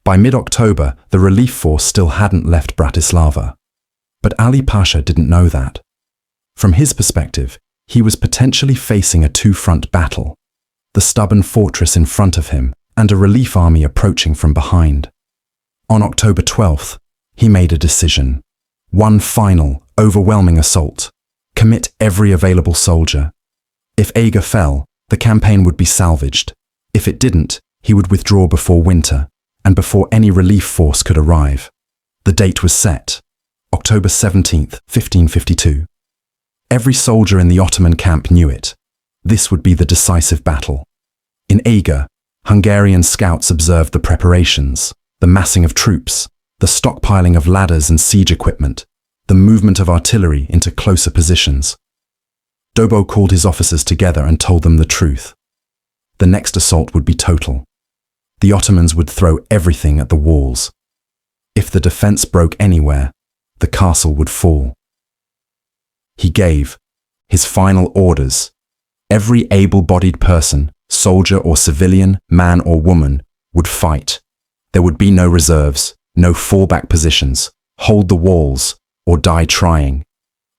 By mid-October, the relief force still hadn't left Bratislava. But Ali Pasha didn't know that. From his perspective, he was potentially facing a two-front battle: the stubborn fortress in front of him and a relief army approaching from behind. On October 12th, he made a decision. One final, overwhelming assault. Commit every available soldier. If Eger fell, the campaign would be salvaged. If it didn't, he would withdraw before winter, and before any relief force could arrive. The date was set: October 17th, 1552. Every soldier in the Ottoman camp knew it. This would be the decisive battle. In Eger, Hungarian scouts observed the preparations, the massing of troops, the stockpiling of ladders and siege equipment, the movement of artillery into closer positions. Dobó called his officers together and told them the truth. The next assault would be total. The Ottomans would throw everything at the walls. If the defense broke anywhere, the castle would fall. He gave his final orders. Every able-bodied person, soldier or civilian, man or woman, would fight. There would be no reserves, no fallback positions. Hold the walls or die trying.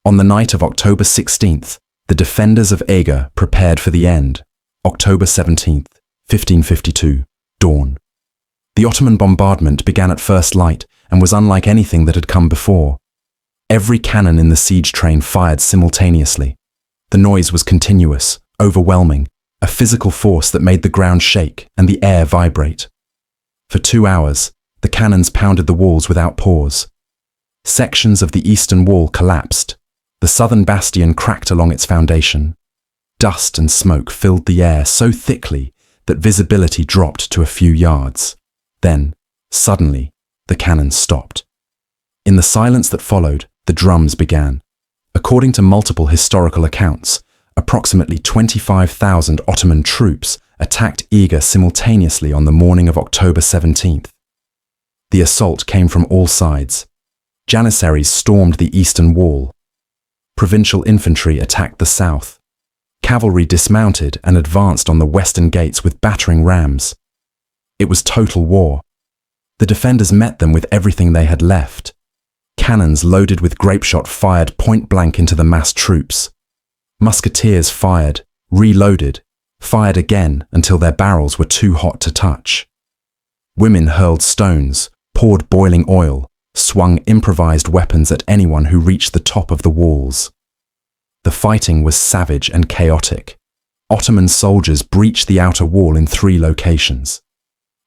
On the night of October 16th, the defenders of Eger prepared for the end. October 17th, 1552, dawn. The Ottoman bombardment began at first light and was unlike anything that had come before. Every cannon in the siege train fired simultaneously. The noise was continuous, overwhelming, a physical force that made the ground shake and the air vibrate. For 2 hours, the cannons pounded the walls without pause. Sections of the eastern wall collapsed. The southern bastion cracked along its foundation. Dust and smoke filled the air so thickly that visibility dropped to a few yards. Then, suddenly, the cannons stopped. In the silence that followed, the drums began. According to multiple historical accounts, approximately 25,000 Ottoman troops attacked Eger simultaneously on the morning of October 17th. The assault came from all sides. Janissaries stormed the eastern wall. Provincial infantry attacked the south. Cavalry dismounted and advanced on the western gates with battering rams. It was total war. The defenders met them with everything they had left. Cannons loaded with grapeshot fired point-blank into the massed troops. Musketeers fired, reloaded, fired again until their barrels were too hot to touch. Women hurled stones, poured boiling oil, swung improvised weapons at anyone who reached the top of the walls. The fighting was savage and chaotic. Ottoman soldiers breached the outer wall in 3 locations.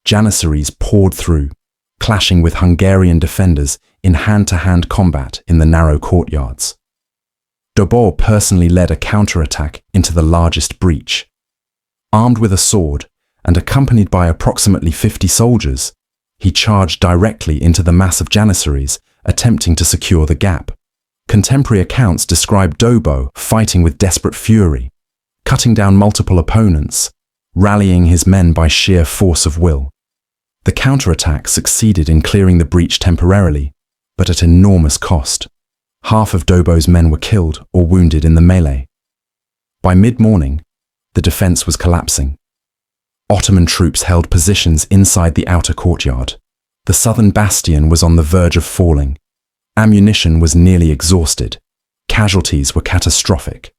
Janissaries poured through, clashing with Hungarian defenders in hand-to-hand combat in the narrow courtyards. Dobó personally led a counterattack into the largest breach. Armed with a sword and accompanied by approximately 50 soldiers, he charged directly into the mass of Janissaries, attempting to secure the gap. Contemporary accounts describe Dobó fighting with desperate fury, cutting down multiple opponents, rallying his men by sheer force of will. The counterattack succeeded in clearing the breach temporarily, but at enormous cost. Half of Dobó's men were killed or wounded in the melee. By mid-morning, the defense was collapsing. Ottoman troops held positions inside the outer courtyard. The southern bastion was on the verge of falling. Ammunition was nearly exhausted. Casualties were catastrophic.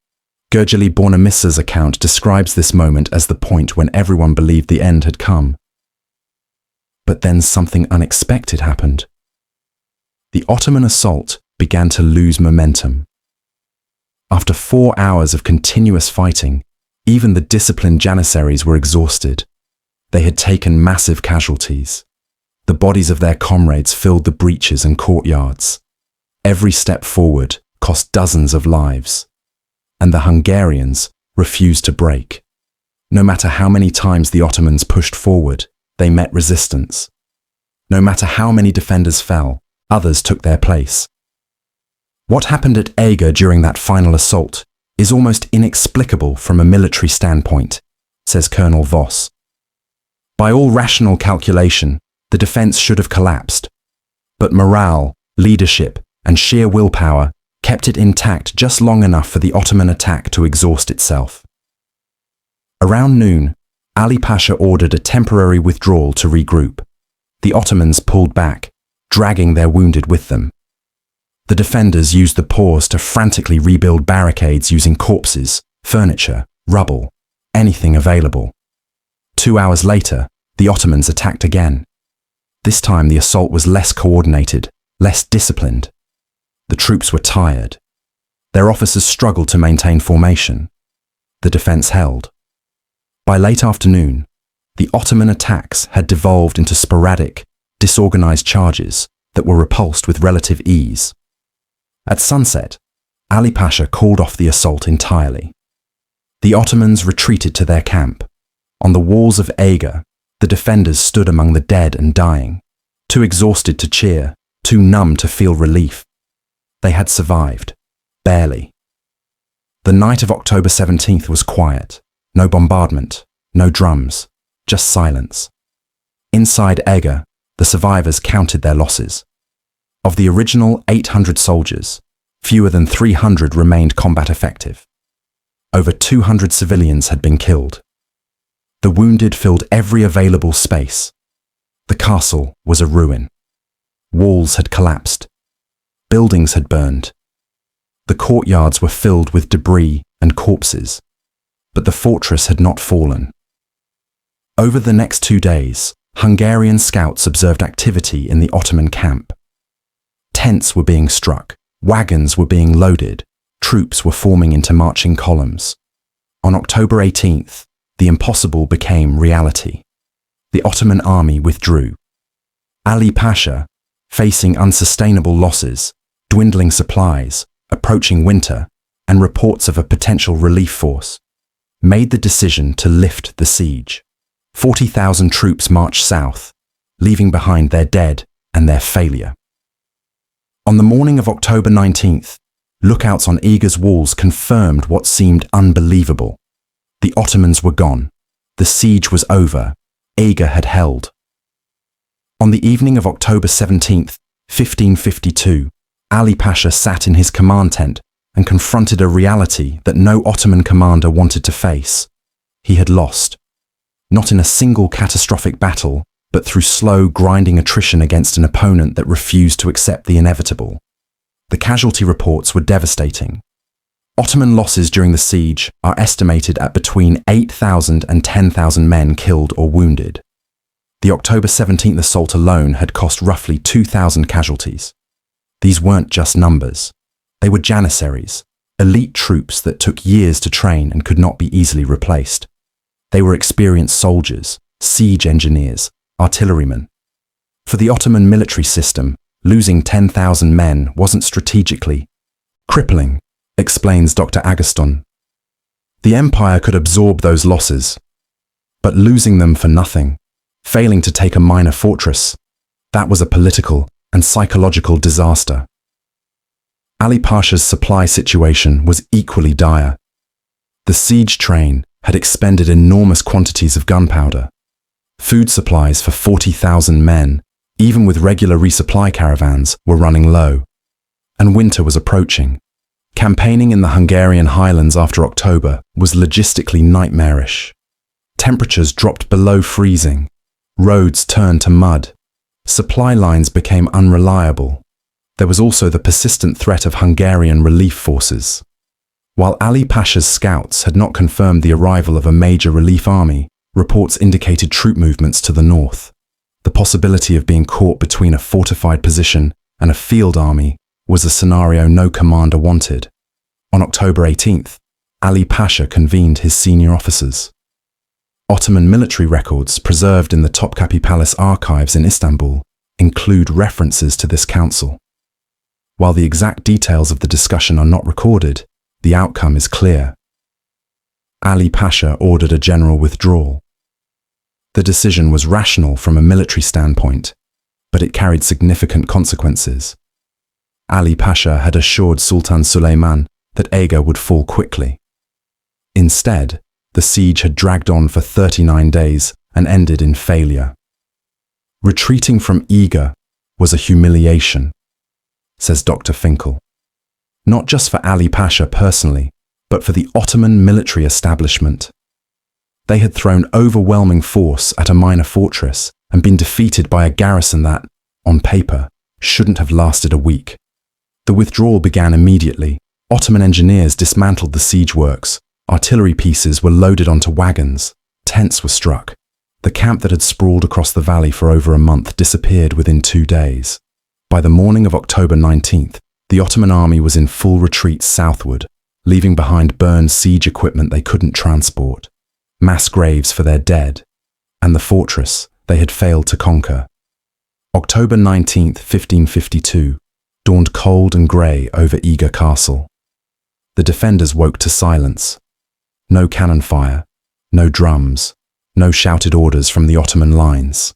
Gergely Bornemissa's account describes this moment as the point when everyone believed the end had come. But then something unexpected happened. The Ottoman assault began to lose momentum. After 4 hours of continuous fighting, even the disciplined Janissaries were exhausted. They had taken massive casualties. The bodies of their comrades filled the breaches and courtyards. Every step forward cost dozens of lives. And the Hungarians refused to break. No matter how many times the Ottomans pushed forward, they met resistance. No matter how many defenders fell, others took their place. What happened at Eger during that final assault is almost inexplicable from a military standpoint, says Colonel Voss. By all rational calculation, the defense should have collapsed. But morale, leadership, and sheer willpower kept it intact just long enough for the Ottoman attack to exhaust itself. Around noon, Ali Pasha ordered a temporary withdrawal to regroup. The Ottomans pulled back, dragging their wounded with them. The defenders used the pause to frantically rebuild barricades using corpses, furniture, rubble, anything available. 2 hours later, the Ottomans attacked again. This time the assault was less coordinated, less disciplined. The troops were tired. Their officers struggled to maintain formation. The defense held. By late afternoon, the Ottoman attacks had devolved into sporadic, disorganized charges that were repulsed with relative ease. At sunset, Ali Pasha called off the assault entirely. The Ottomans retreated to their camp. On the walls of Eger, the defenders stood among the dead and dying, too exhausted to cheer, too numb to feel relief. They had survived, barely. The night of October 17th was quiet. No bombardment, no drums, just silence. Inside Eger, the survivors counted their losses. Of the original 800 soldiers, fewer than 300 remained combat effective. Over 200 civilians had been killed. The wounded filled every available space. The castle was a ruin. Walls had collapsed. Buildings had burned. The courtyards were filled with debris and corpses. But the fortress had not fallen. Over the next 2 days, Hungarian scouts observed activity in the Ottoman camp. Tents were being struck, wagons were being loaded, troops were forming into marching columns. On October 18th, the impossible became reality. The Ottoman army withdrew. Ali Pasha, facing unsustainable losses, dwindling supplies, approaching winter, and reports of a potential relief force, made the decision to lift the siege. 40,000 troops marched south, leaving behind their dead and their failure. On the morning of October 19th, lookouts on Eger's walls confirmed what seemed unbelievable. The Ottomans were gone. The siege was over. Eger had held. On the evening of October 17th, 1552, Ali Pasha sat in his command tent and confronted a reality that no Ottoman commander wanted to face. He had lost. Not in a single catastrophic battle, but through slow, grinding attrition against an opponent that refused to accept the inevitable. The casualty reports were devastating. Ottoman losses during the siege are estimated at between 8,000 and 10,000 men killed or wounded. The October 17th assault alone had cost roughly 2,000 casualties. These weren't just numbers. They were Janissaries, elite troops that took years to train and could not be easily replaced. They were experienced soldiers, siege engineers, artillerymen. For the Ottoman military system, losing 10,000 men wasn't strategically crippling, explains Dr. Agustin. The empire could absorb those losses, but losing them for nothing, failing to take a minor fortress, that was a political and psychological disaster. Ali Pasha's supply situation was equally dire. The siege train had expended enormous quantities of gunpowder. Food supplies for 40,000 men, even with regular resupply caravans, were running low. And winter was approaching. Campaigning in the Hungarian highlands after October was logistically nightmarish. Temperatures dropped below freezing. Roads turned to mud. Supply lines became unreliable. There was also the persistent threat of Hungarian relief forces. While Ali Pasha's scouts had not confirmed the arrival of a major relief army, reports indicated troop movements to the north. The possibility of being caught between a fortified position and a field army was a scenario no commander wanted. On October 18th, Ali Pasha convened his senior officers. Ottoman military records preserved in the Topkapi Palace archives in Istanbul include references to this council. While the exact details of the discussion are not recorded, the outcome is clear. Ali Pasha ordered a general withdrawal. The decision was rational from a military standpoint, but it carried significant consequences. Ali Pasha had assured Sultan Süleyman that Eger would fall quickly. Instead, the siege had dragged on for 39 days and ended in failure. Retreating from Eger was a humiliation, says Dr. Finkel. Not just for Ali Pasha personally, but for the Ottoman military establishment. They had thrown overwhelming force at a minor fortress and been defeated by a garrison that, on paper, shouldn't have lasted a week. The withdrawal began immediately. Ottoman engineers dismantled the siege works. Artillery pieces were loaded onto wagons. Tents were struck. The camp that had sprawled across the valley for over a month disappeared within 2 days. By the morning of October 19th, the Ottoman army was in full retreat southward, leaving behind burned siege equipment they couldn't transport, mass graves for their dead, and the fortress they had failed to conquer. October 19th, 1552, dawned cold and grey over Eger Castle. The defenders woke to silence. No cannon fire, no drums, no shouted orders from the Ottoman lines.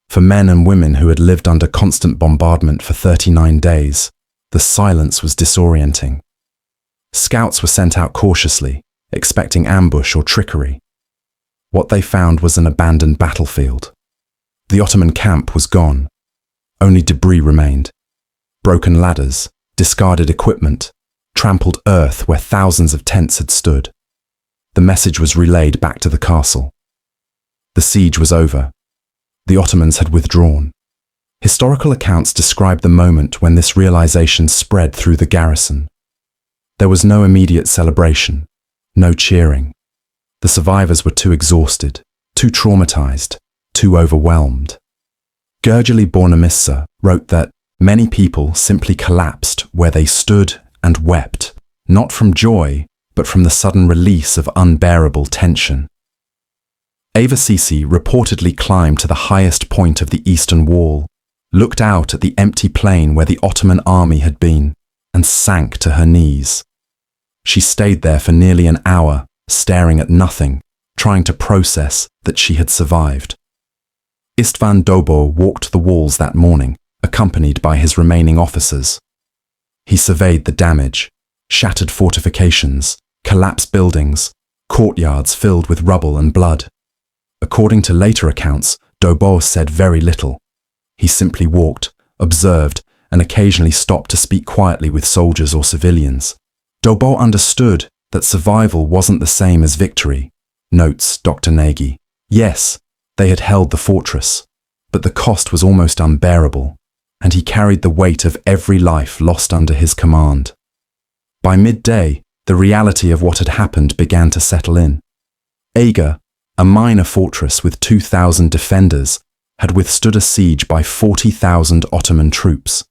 For men and women who had lived under constant bombardment for 39 days, the silence was disorienting. Scouts were sent out cautiously, expecting ambush or trickery. What they found was an abandoned battlefield. The Ottoman camp was gone. Only debris remained. Broken ladders, discarded equipment, trampled earth where thousands of tents had stood. The message was relayed back to the castle. The siege was over. The Ottomans had withdrawn. Historical accounts describe the moment when this realization spread through the garrison. There was no immediate celebration, no cheering. The survivors were too exhausted, too traumatized, too overwhelmed. Gergely Bornemissa wrote that many people simply collapsed where they stood and wept, not from joy, but from the sudden release of unbearable tension. Ava Sisi reportedly climbed to the highest point of the Eastern Wall, looked out at the empty plain where the Ottoman army had been, and sank to her knees. She stayed there for nearly an hour, staring at nothing, trying to process that she had survived. István Dobó walked the walls that morning, accompanied by his remaining officers. He surveyed the damage, shattered fortifications, collapsed buildings, courtyards filled with rubble and blood. According to later accounts, Dobó said very little. He simply walked, observed, and occasionally stopped to speak quietly with soldiers or civilians. Dobó understood that survival wasn't the same as victory, notes Dr. Nagy. Yes, they had held the fortress, but the cost was almost unbearable, and he carried the weight of every life lost under his command. By midday, the reality of what had happened began to settle in. Eger, a minor fortress with 2,000 defenders, had withstood a siege by 40,000 Ottoman troops.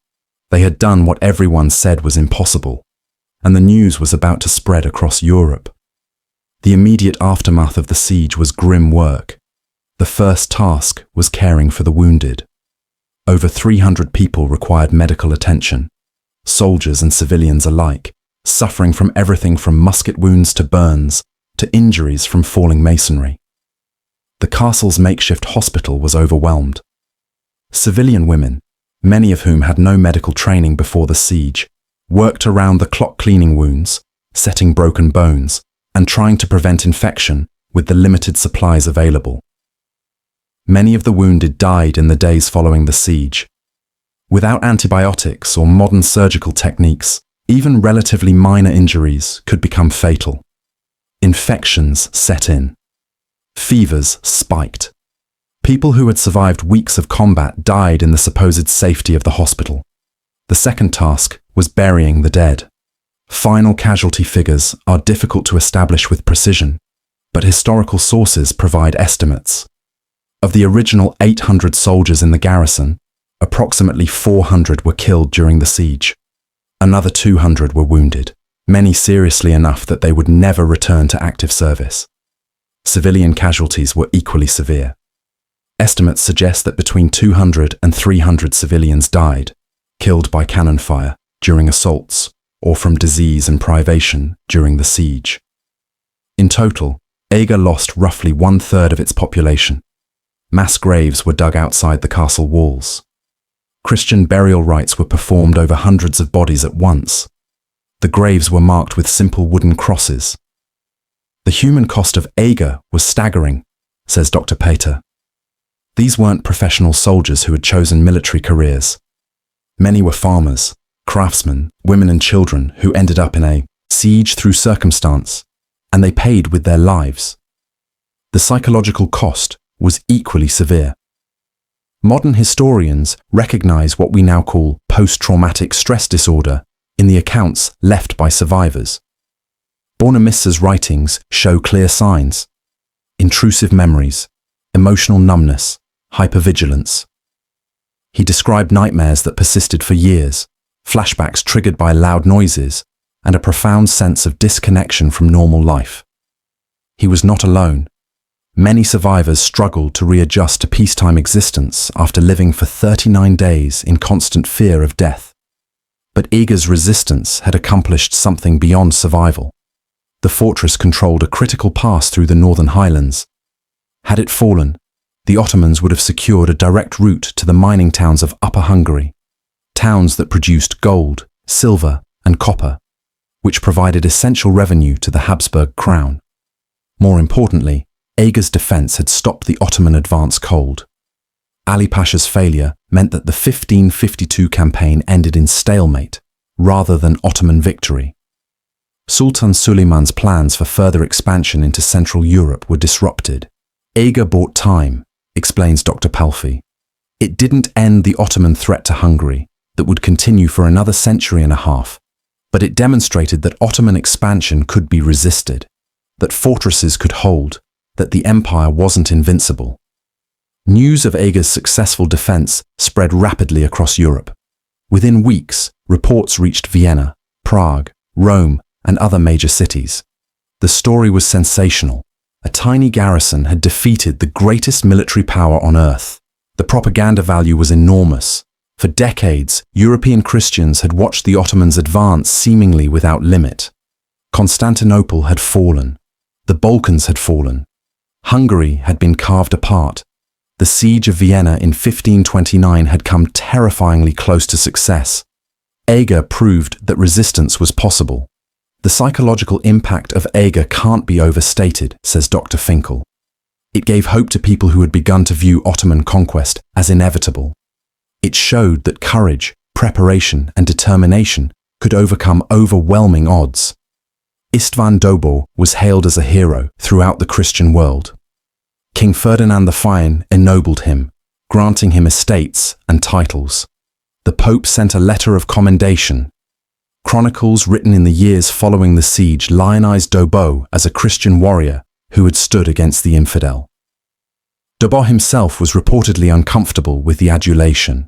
They had done what everyone said was impossible, and the news was about to spread across Europe. The immediate aftermath of the siege was grim work. The first task was caring for the wounded. Over 300 people required medical attention, soldiers and civilians alike, suffering from everything from musket wounds to burns, to injuries from falling masonry. The castle's makeshift hospital was overwhelmed. Civilian women, many of whom had no medical training before the siege, worked around the clock cleaning wounds, setting broken bones, and trying to prevent infection with the limited supplies available. Many of the wounded died in the days following the siege. Without antibiotics or modern surgical techniques, even relatively minor injuries could become fatal. Infections set in. Fevers spiked. People who had survived weeks of combat died in the supposed safety of the hospital. The second task was burying the dead. Final casualty figures are difficult to establish with precision, but historical sources provide estimates. Of the original 800 soldiers in the garrison, approximately 400 were killed during the siege. Another 200 were wounded, many seriously enough that they would never return to active service. Civilian casualties were equally severe. Estimates suggest that between 200 and 300 civilians died, killed by cannon fire during assaults or from disease and privation during the siege. In total, Eger lost roughly 1/3 of its population. Mass graves were dug outside the castle walls. Christian burial rites were performed over hundreds of bodies at once. The graves were marked with simple wooden crosses. The human cost of Eger was staggering, says Dr. Pater. These weren't professional soldiers who had chosen military careers. Many were farmers, craftsmen, women and children who ended up in a siege through circumstance, and they paid with their lives. The psychological cost was equally severe. Modern historians recognize what we now call post-traumatic stress disorder in the accounts left by survivors. Bornemissa's writings show clear signs: intrusive memories, emotional numbness, hypervigilance. He described nightmares that persisted for years, flashbacks triggered by loud noises, and a profound sense of disconnection from normal life. He was not alone. Many survivors struggled to readjust to peacetime existence after living for 39 days in constant fear of death. But Eger's resistance had accomplished something beyond survival. The fortress controlled a critical pass through the northern highlands. Had it fallen, the Ottomans would have secured a direct route to the mining towns of Upper Hungary, towns that produced gold, silver, and copper, which provided essential revenue to the Habsburg crown. More importantly, Eger's defense had stopped the Ottoman advance cold. Ali Pasha's failure meant that the 1552 campaign ended in stalemate, rather than Ottoman victory. Sultan Suleiman's plans for further expansion into Central Europe were disrupted. Eger bought time, explains Dr. Palfi. It didn't end the Ottoman threat to Hungary, that would continue for another century and a half, but it demonstrated that Ottoman expansion could be resisted, that fortresses could hold, that the empire wasn't invincible. News of Eger's successful defense spread rapidly across Europe. Within weeks, reports reached Vienna, Prague, Rome, and other major cities. The story was sensational. A tiny garrison had defeated the greatest military power on earth. The propaganda value was enormous. For decades, European Christians had watched the Ottomans advance seemingly without limit. Constantinople had fallen. The Balkans had fallen. Hungary had been carved apart. The Siege of Vienna in 1529 had come terrifyingly close to success. Eger proved that resistance was possible. The psychological impact of Eger can't be overstated, says Dr. Finkel. It gave hope to people who had begun to view Ottoman conquest as inevitable. It showed that courage, preparation, and determination could overcome overwhelming odds. István Dobó was hailed as a hero throughout the Christian world. King Ferdinand the Fine ennobled him, granting him estates and titles. The Pope sent a letter of commendation. Chronicles written in the years following the siege lionized Dobó as a Christian warrior who had stood against the infidel. Dobó himself was reportedly uncomfortable with the adulation.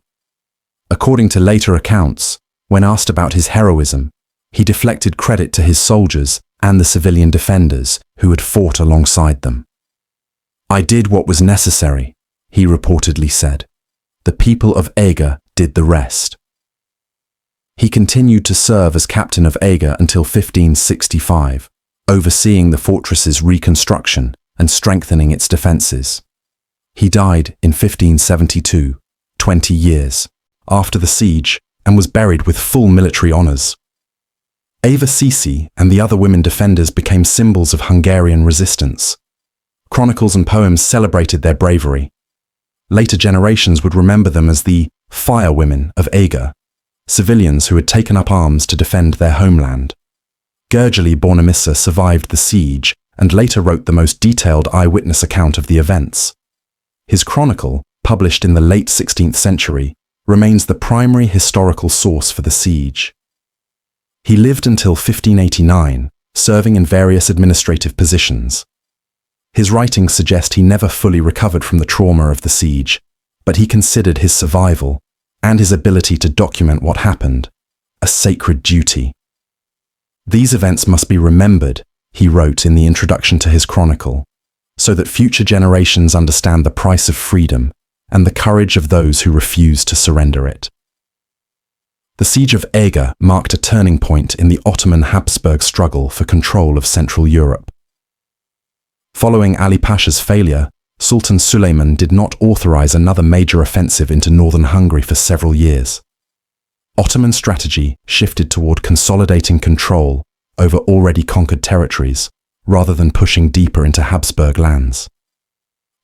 According to later accounts, when asked about his heroism, he deflected credit to his soldiers and the civilian defenders who had fought alongside them. "I did what was necessary," he reportedly said. "The people of Eger did the rest." He continued to serve as captain of Eger until 1565, overseeing the fortress's reconstruction and strengthening its defences. He died in 1572, 20 years after the siege, and was buried with full military honours. Eva Sisi and the other women defenders became symbols of Hungarian resistance. Chronicles and poems celebrated their bravery. Later generations would remember them as the fire women of Eger, civilians who had taken up arms to defend their homeland. Gergely Bornemissa survived the siege and later wrote the most detailed eyewitness account of the events. His chronicle, published in the late 16th century, remains the primary historical source for the siege. He lived until 1589, serving in various administrative positions. His writings suggest he never fully recovered from the trauma of the siege, but he considered his survival and his ability to document what happened a sacred duty. "These events must be remembered," he wrote in the introduction to his chronicle, "so that future generations understand the price of freedom and the courage of those who refuse to surrender it." The Siege of Eger marked a turning point in the Ottoman Habsburg struggle for control of Central Europe. Following Ali Pasha's failure, Sultan Suleiman did not authorize another major offensive into northern Hungary for several years. Ottoman strategy shifted toward consolidating control over already conquered territories, rather than pushing deeper into Habsburg lands.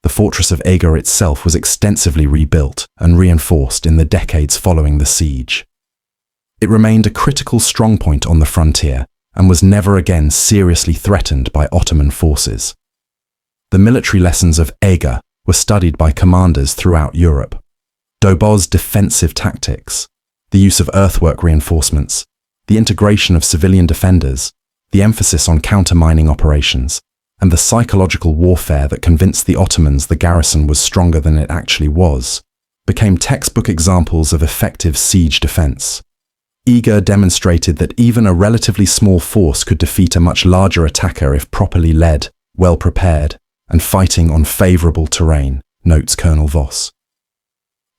The fortress of Eger itself was extensively rebuilt and reinforced in the decades following the siege. It remained a critical strongpoint on the frontier and was never again seriously threatened by Ottoman forces. The military lessons of Eger were studied by commanders throughout Europe. Dobó's defensive tactics, the use of earthwork reinforcements, the integration of civilian defenders, the emphasis on countermining operations, and the psychological warfare that convinced the Ottomans the garrison was stronger than it actually was, became textbook examples of effective siege defense. Eger demonstrated that even a relatively small force could defeat a much larger attacker if properly led, well prepared, and fighting on favorable terrain, notes Colonel Voss.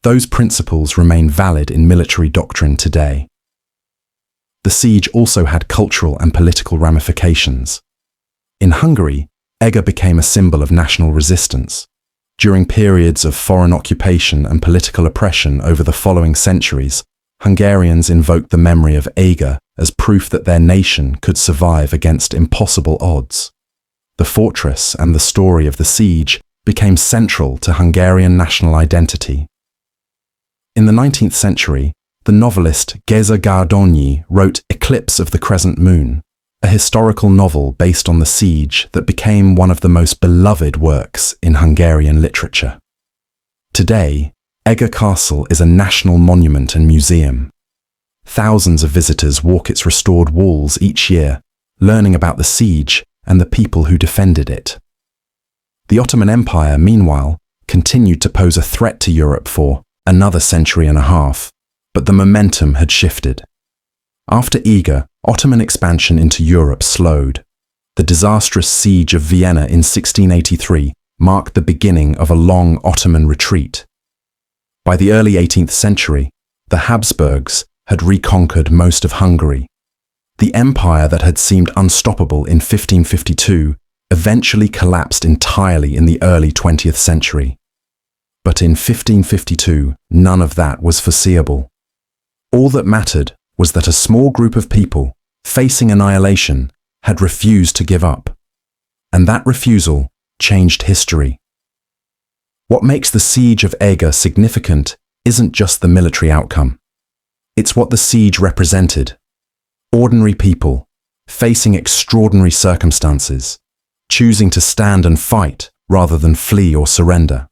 Those principles remain valid in military doctrine today. The siege also had cultural and political ramifications. In Hungary, Eger became a symbol of national resistance. During periods of foreign occupation and political oppression over the following centuries, Hungarians invoked the memory of Eger as proof that their nation could survive against impossible odds. The fortress and the story of the siege became central to Hungarian national identity. In the 19th century, the novelist Géza Gárdonyi wrote Eclipse of the Crescent Moon, a historical novel based on the siege that became one of the most beloved works in Hungarian literature. Today, Eger Castle is a national monument and museum. Thousands of visitors walk its restored walls each year, learning about the siege and the people who defended it. The Ottoman Empire, meanwhile, continued to pose a threat to Europe for another century and a half, but the momentum had shifted. After Eger, Ottoman expansion into Europe slowed. The disastrous Siege of Vienna in 1683 marked the beginning of a long Ottoman retreat. By the early 18th century, the Habsburgs had reconquered most of Hungary. The empire that had seemed unstoppable in 1552 eventually collapsed entirely in the early 20th century. But in 1552, none of that was foreseeable. All that mattered was that a small group of people, facing annihilation, had refused to give up. And that refusal changed history. What makes the Siege of Eger significant isn't just the military outcome. It's what the siege represented. Ordinary people, facing extraordinary circumstances, choosing to stand and fight rather than flee or surrender.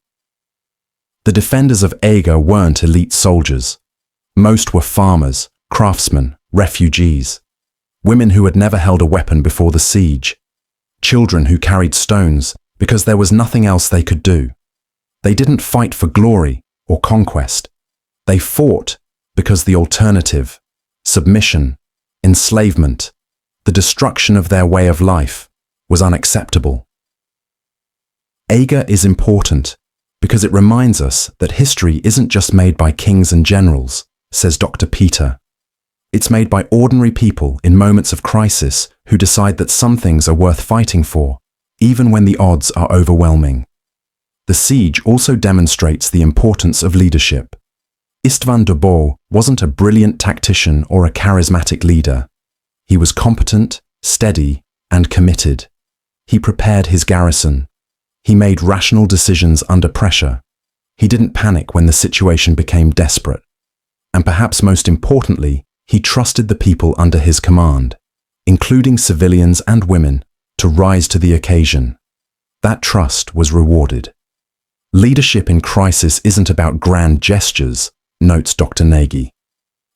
The defenders of Eger weren't elite soldiers. Most were farmers, craftsmen, refugees, women who had never held a weapon before the siege, children who carried stones because there was nothing else they could do. They didn't fight for glory or conquest. They fought because the alternative, submission, enslavement, the destruction of their way of life, was unacceptable. Eger is important because it reminds us that history isn't just made by kings and generals, says Dr. Peter. It's made by ordinary people in moments of crisis who decide that some things are worth fighting for, even when the odds are overwhelming. The siege also demonstrates the importance of leadership. István Dobó wasn't a brilliant tactician or a charismatic leader. He was competent, steady, and committed. He prepared his garrison. He made rational decisions under pressure. He didn't panic when the situation became desperate. And perhaps most importantly, he trusted the people under his command, including civilians and women, to rise to the occasion. That trust was rewarded. Leadership in crisis isn't about grand gestures, notes Dr. Nagy.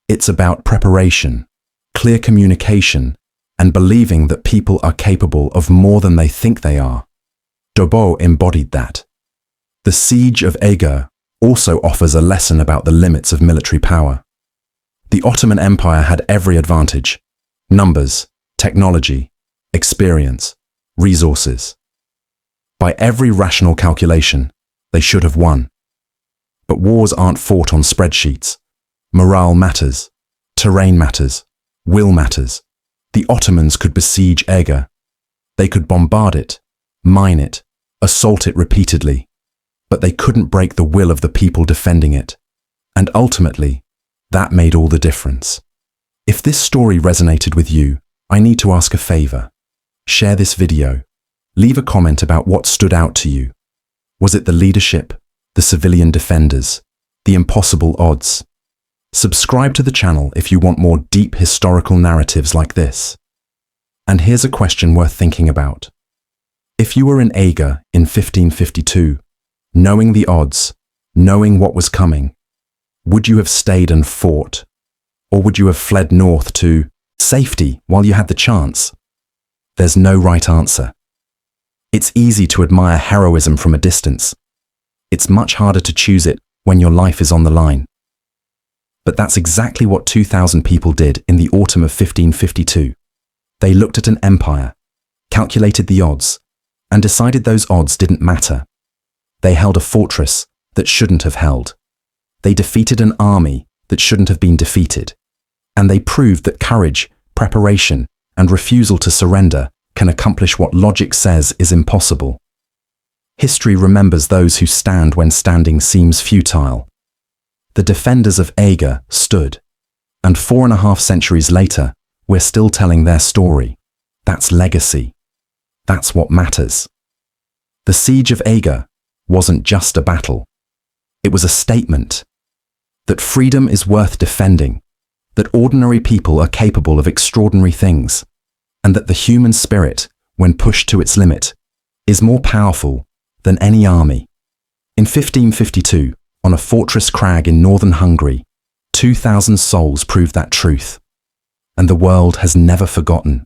It's about preparation, clear communication, and believing that people are capable of more than they think they are. Dobó embodied that. The Siege of Eger also offers a lesson about the limits of military power. The Ottoman Empire had every advantage: numbers, technology, experience, resources. By every rational calculation, they should have won. But wars aren't fought on spreadsheets. Morale matters. Terrain matters. Will matters. The Ottomans could besiege Eger. They could bombard it, mine it, assault it repeatedly. But they couldn't break the will of the people defending it. And ultimately, that made all the difference. If this story resonated with you, I need to ask a favor. Share this video. Leave a comment about what stood out to you. Was it the leadership, the civilian defenders, the impossible odds? Subscribe to the channel if you want more deep historical narratives like this. And here's a question worth thinking about. If you were in Eger in 1552, knowing the odds, knowing what was coming, would you have stayed and fought? Or would you have fled north to safety while you had the chance? There's no right answer. It's easy to admire heroism from a distance. It's much harder to choose it when your life is on the line. But that's exactly what 2,000 people did in the autumn of 1552. They looked at an empire, calculated the odds, and decided those odds didn't matter. They held a fortress that shouldn't have held. They defeated an army that shouldn't have been defeated. And they proved that courage, preparation, and refusal to surrender can accomplish what logic says is impossible. History remembers those who stand when standing seems futile. The defenders of Eger stood, and 4.5 centuries later, we're still telling their story. That's legacy. That's what matters. The Siege of Eger wasn't just a battle. It was a statement that freedom is worth defending, that ordinary people are capable of extraordinary things, and that the human spirit, when pushed to its limit, is more powerful than any army. In 1552, on a fortress crag in northern Hungary, 2,000 souls proved that truth. And the world has never forgotten.